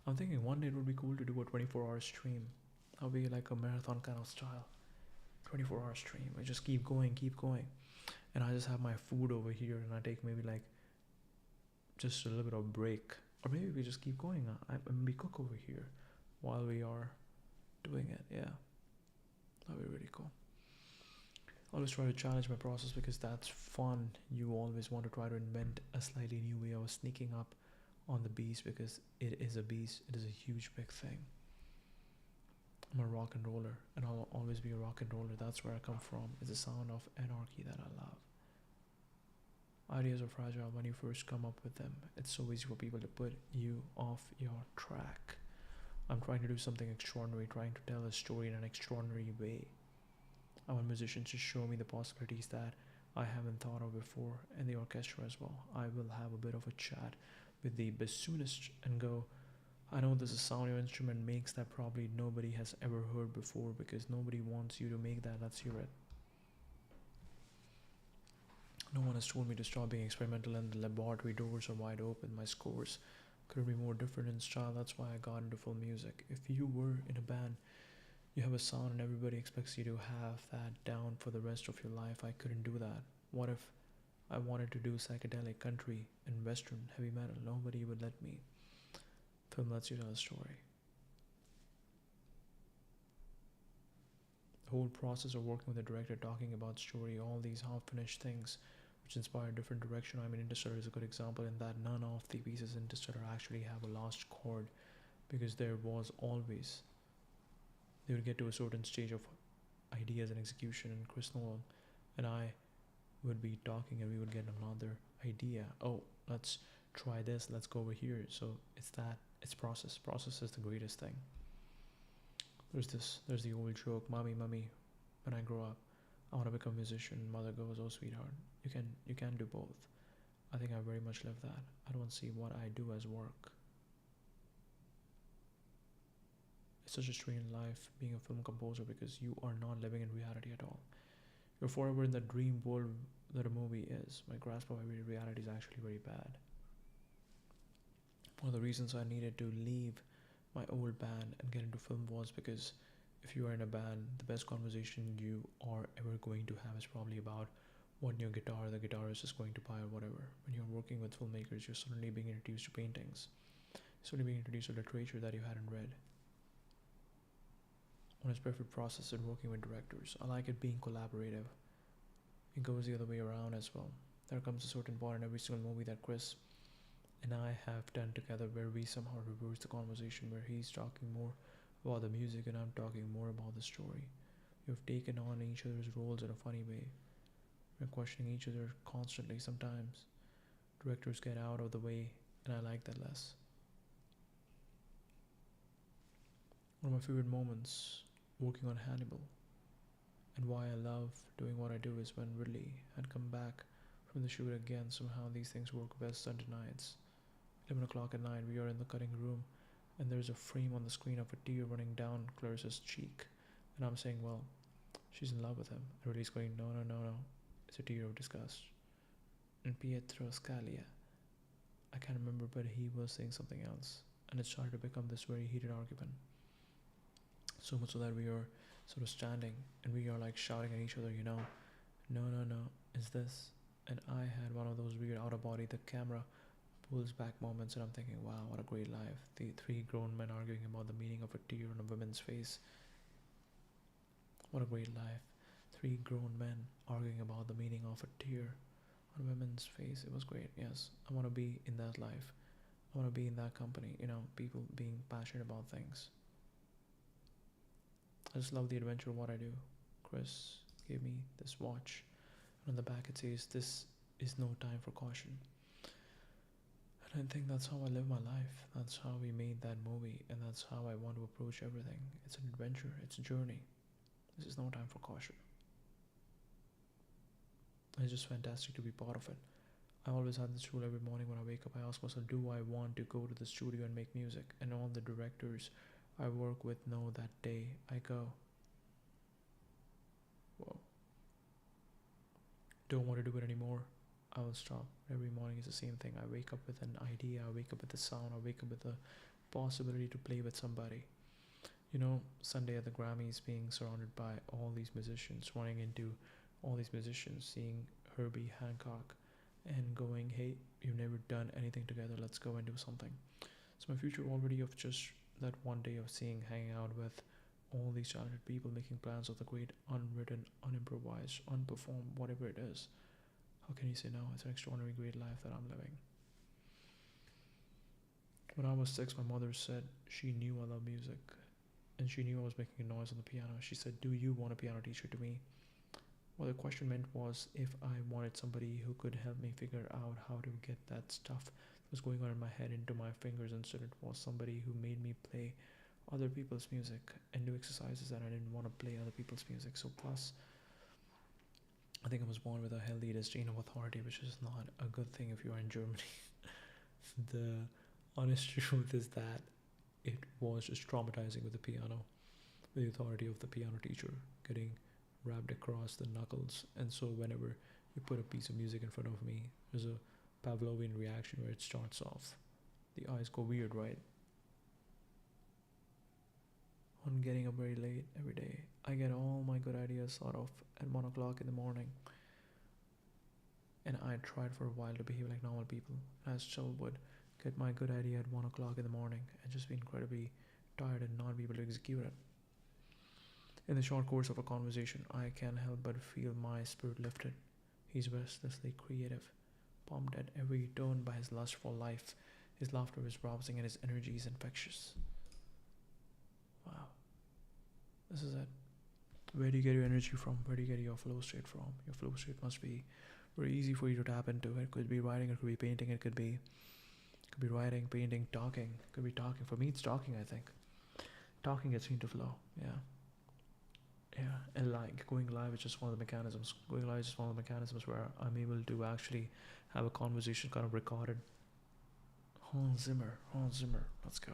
I'm thinking one day it would be cool to do a 24-hour stream. That would be like a marathon kind of style. 24-hour stream. I just keep going. And I just have my food over here and I take maybe like just a little bit of break. Or maybe we just keep going. We cook over here while we are doing it. Yeah. That would be really cool. Always try to challenge my process because that's fun. You always want to try to invent a slightly new way of sneaking up on the beast because it is a beast. It is a huge big thing. I'm a rock and roller, and I'll always be a rock and roller. That's where I come from. It's a sound of anarchy that I love. Ideas are fragile when you first come up with them. It's so easy for people to put you off your track. I'm trying to do something extraordinary, trying to tell a story in an extraordinary way. I want musicians to show me the possibilities that I haven't thought of before, and the orchestra as well. I will have a bit of a chat with the bassoonist and go, I know this is sound your instrument makes that probably nobody has ever heard before because nobody wants you to make that. Let's hear it. No one has told me to stop being experimental, and the laboratory doors are wide open. My scores couldn't be more different in style. That's why I got into film music. If you were in a band, you have a sound and everybody expects you to have that down for the rest of your life. I couldn't do that. What if I wanted to do psychedelic, country, and western, heavy metal? Nobody would let me. Film lets you tell a story. The whole process of working with a director, talking about story, all these half-finished things which inspire a different direction. I mean, Interstellar is a good example in that none of the pieces in Interstellar actually have a lost chord because there was always, they would get to a certain stage of ideas and execution, and Chris Nolan and I would be talking and we would get another idea. Oh, let's try this, let's go over here. So it's process. Process is the greatest thing. There's the old joke, mommy, when I grow up, I want to become a musician. Mother goes, oh sweetheart, you can do both. I think I very much live that. I don't see what I do as work. It's such a strange life being a film composer because you are not living in reality at all. You're forever in the dream world that a movie is. My grasp of every reality is actually very bad. One of the reasons I needed to leave my old band and get into film was because if you are in a band, the best conversation you are ever going to have is probably about what new guitar the guitarist is going to buy or whatever. When you're working with filmmakers, you're suddenly being introduced to paintings, suddenly being introduced to literature that you hadn't read. One is perfect process in working with directors. I like it being collaborative. It goes the other way around as well. There comes a certain point in every single movie that Chris and I have done together where we somehow reverse the conversation, where he's talking more about the music and I'm talking more about the story. We've taken on each other's roles in a funny way. We're questioning each other constantly. Sometimes directors get out of the way and I like that less. One of my favorite moments working on Hannibal and why I love doing what I do is when Ridley had come back from the shoot again. Somehow these things work best Sunday nights. 11 o'clock at night, we are in the cutting room and there's a frame on the screen of a tear running down Clarice's cheek. And I'm saying, well, she's in love with him. And Ridley's going, no, it's a tear of disgust. And Pietro Scalia, I can't remember, but he was saying something else. And it started to become this very heated argument. So much so that we are sort of standing and we are like shouting at each other, no, is this? And I had one of those weird out of body, the camera pulls back moments, and I'm thinking, wow, what a great life. The three grown men arguing about the meaning of a tear on a woman's face. What a great life. Three grown men arguing about the meaning of a tear on a woman's face. It was great, yes. I want to be in that life. I want to be in that company, people being passionate about things. I just love the adventure of what I do. Chris gave me this watch, and on the back it says, this is no time for caution. And I think that's how I live my life. That's how we made that movie, and that's how I want to approach everything. It's an adventure, it's a journey. This is no time for caution. It's just fantastic to be part of it. I always had this rule every morning when I wake up. I ask myself, do I want to go to the studio and make music? And all the directors I work with know that day I go, whoa, don't want to do it anymore, I will stop. Every morning is the same thing. I wake up with an idea, I wake up with a sound, I wake up with the possibility to play with somebody. Sunday at the Grammys, being surrounded by all these musicians, running into all these musicians, seeing Herbie Hancock and going, hey, you've never done anything together, let's go and do something. So my future already of just that one day of hanging out with all these talented people making plans of the great unwritten, unimprovised, unperformed, whatever it is. How can you say no? It's an extraordinary great life that I'm living. When I was 6, my mother said she knew I love music and she knew I was making a noise on the piano. She said, "Do you want a piano teacher?" to me. What the question meant was if I wanted somebody who could help me figure out how to get that stuff that was going on in my head into my fingers. Instead, it was somebody who made me play other people's music and do exercises that I didn't want to play other people's music. So plus, I think I was born with a healthy disdain of authority, which is not a good thing if you are in Germany. The honest truth is that it was just traumatizing with the piano, with the authority of the piano teacher getting wrapped across the knuckles. And so whenever you put a piece of music in front of me, there's a Pavlovian reaction where it starts off. The eyes go weird, right? On getting up very late every day, I get all my good ideas thought of at 1 o'clock in the morning. And I tried for a while to behave like normal people. And I still would get my good idea at 1 o'clock in the morning and just be incredibly tired and not be able to execute it. In the short course of a conversation, I can't help but feel my spirit lifted. He's restlessly creative, pumped at every turn by his lust for life. His laughter is rousing and his energy is infectious. Wow. This is it. Where do you get your energy from? Where do you get your flow state from? Your flow state must be very easy for you to tap into. It could be writing, it could be painting, it could be writing, painting, talking. It could be talking. For me, it's talking, I think. Talking gets me into flow. Yeah, and like going live is just one of the mechanisms. Going live is just one of the mechanisms where I'm able to actually have a conversation kind of recorded. Hans Zimmer, let's go.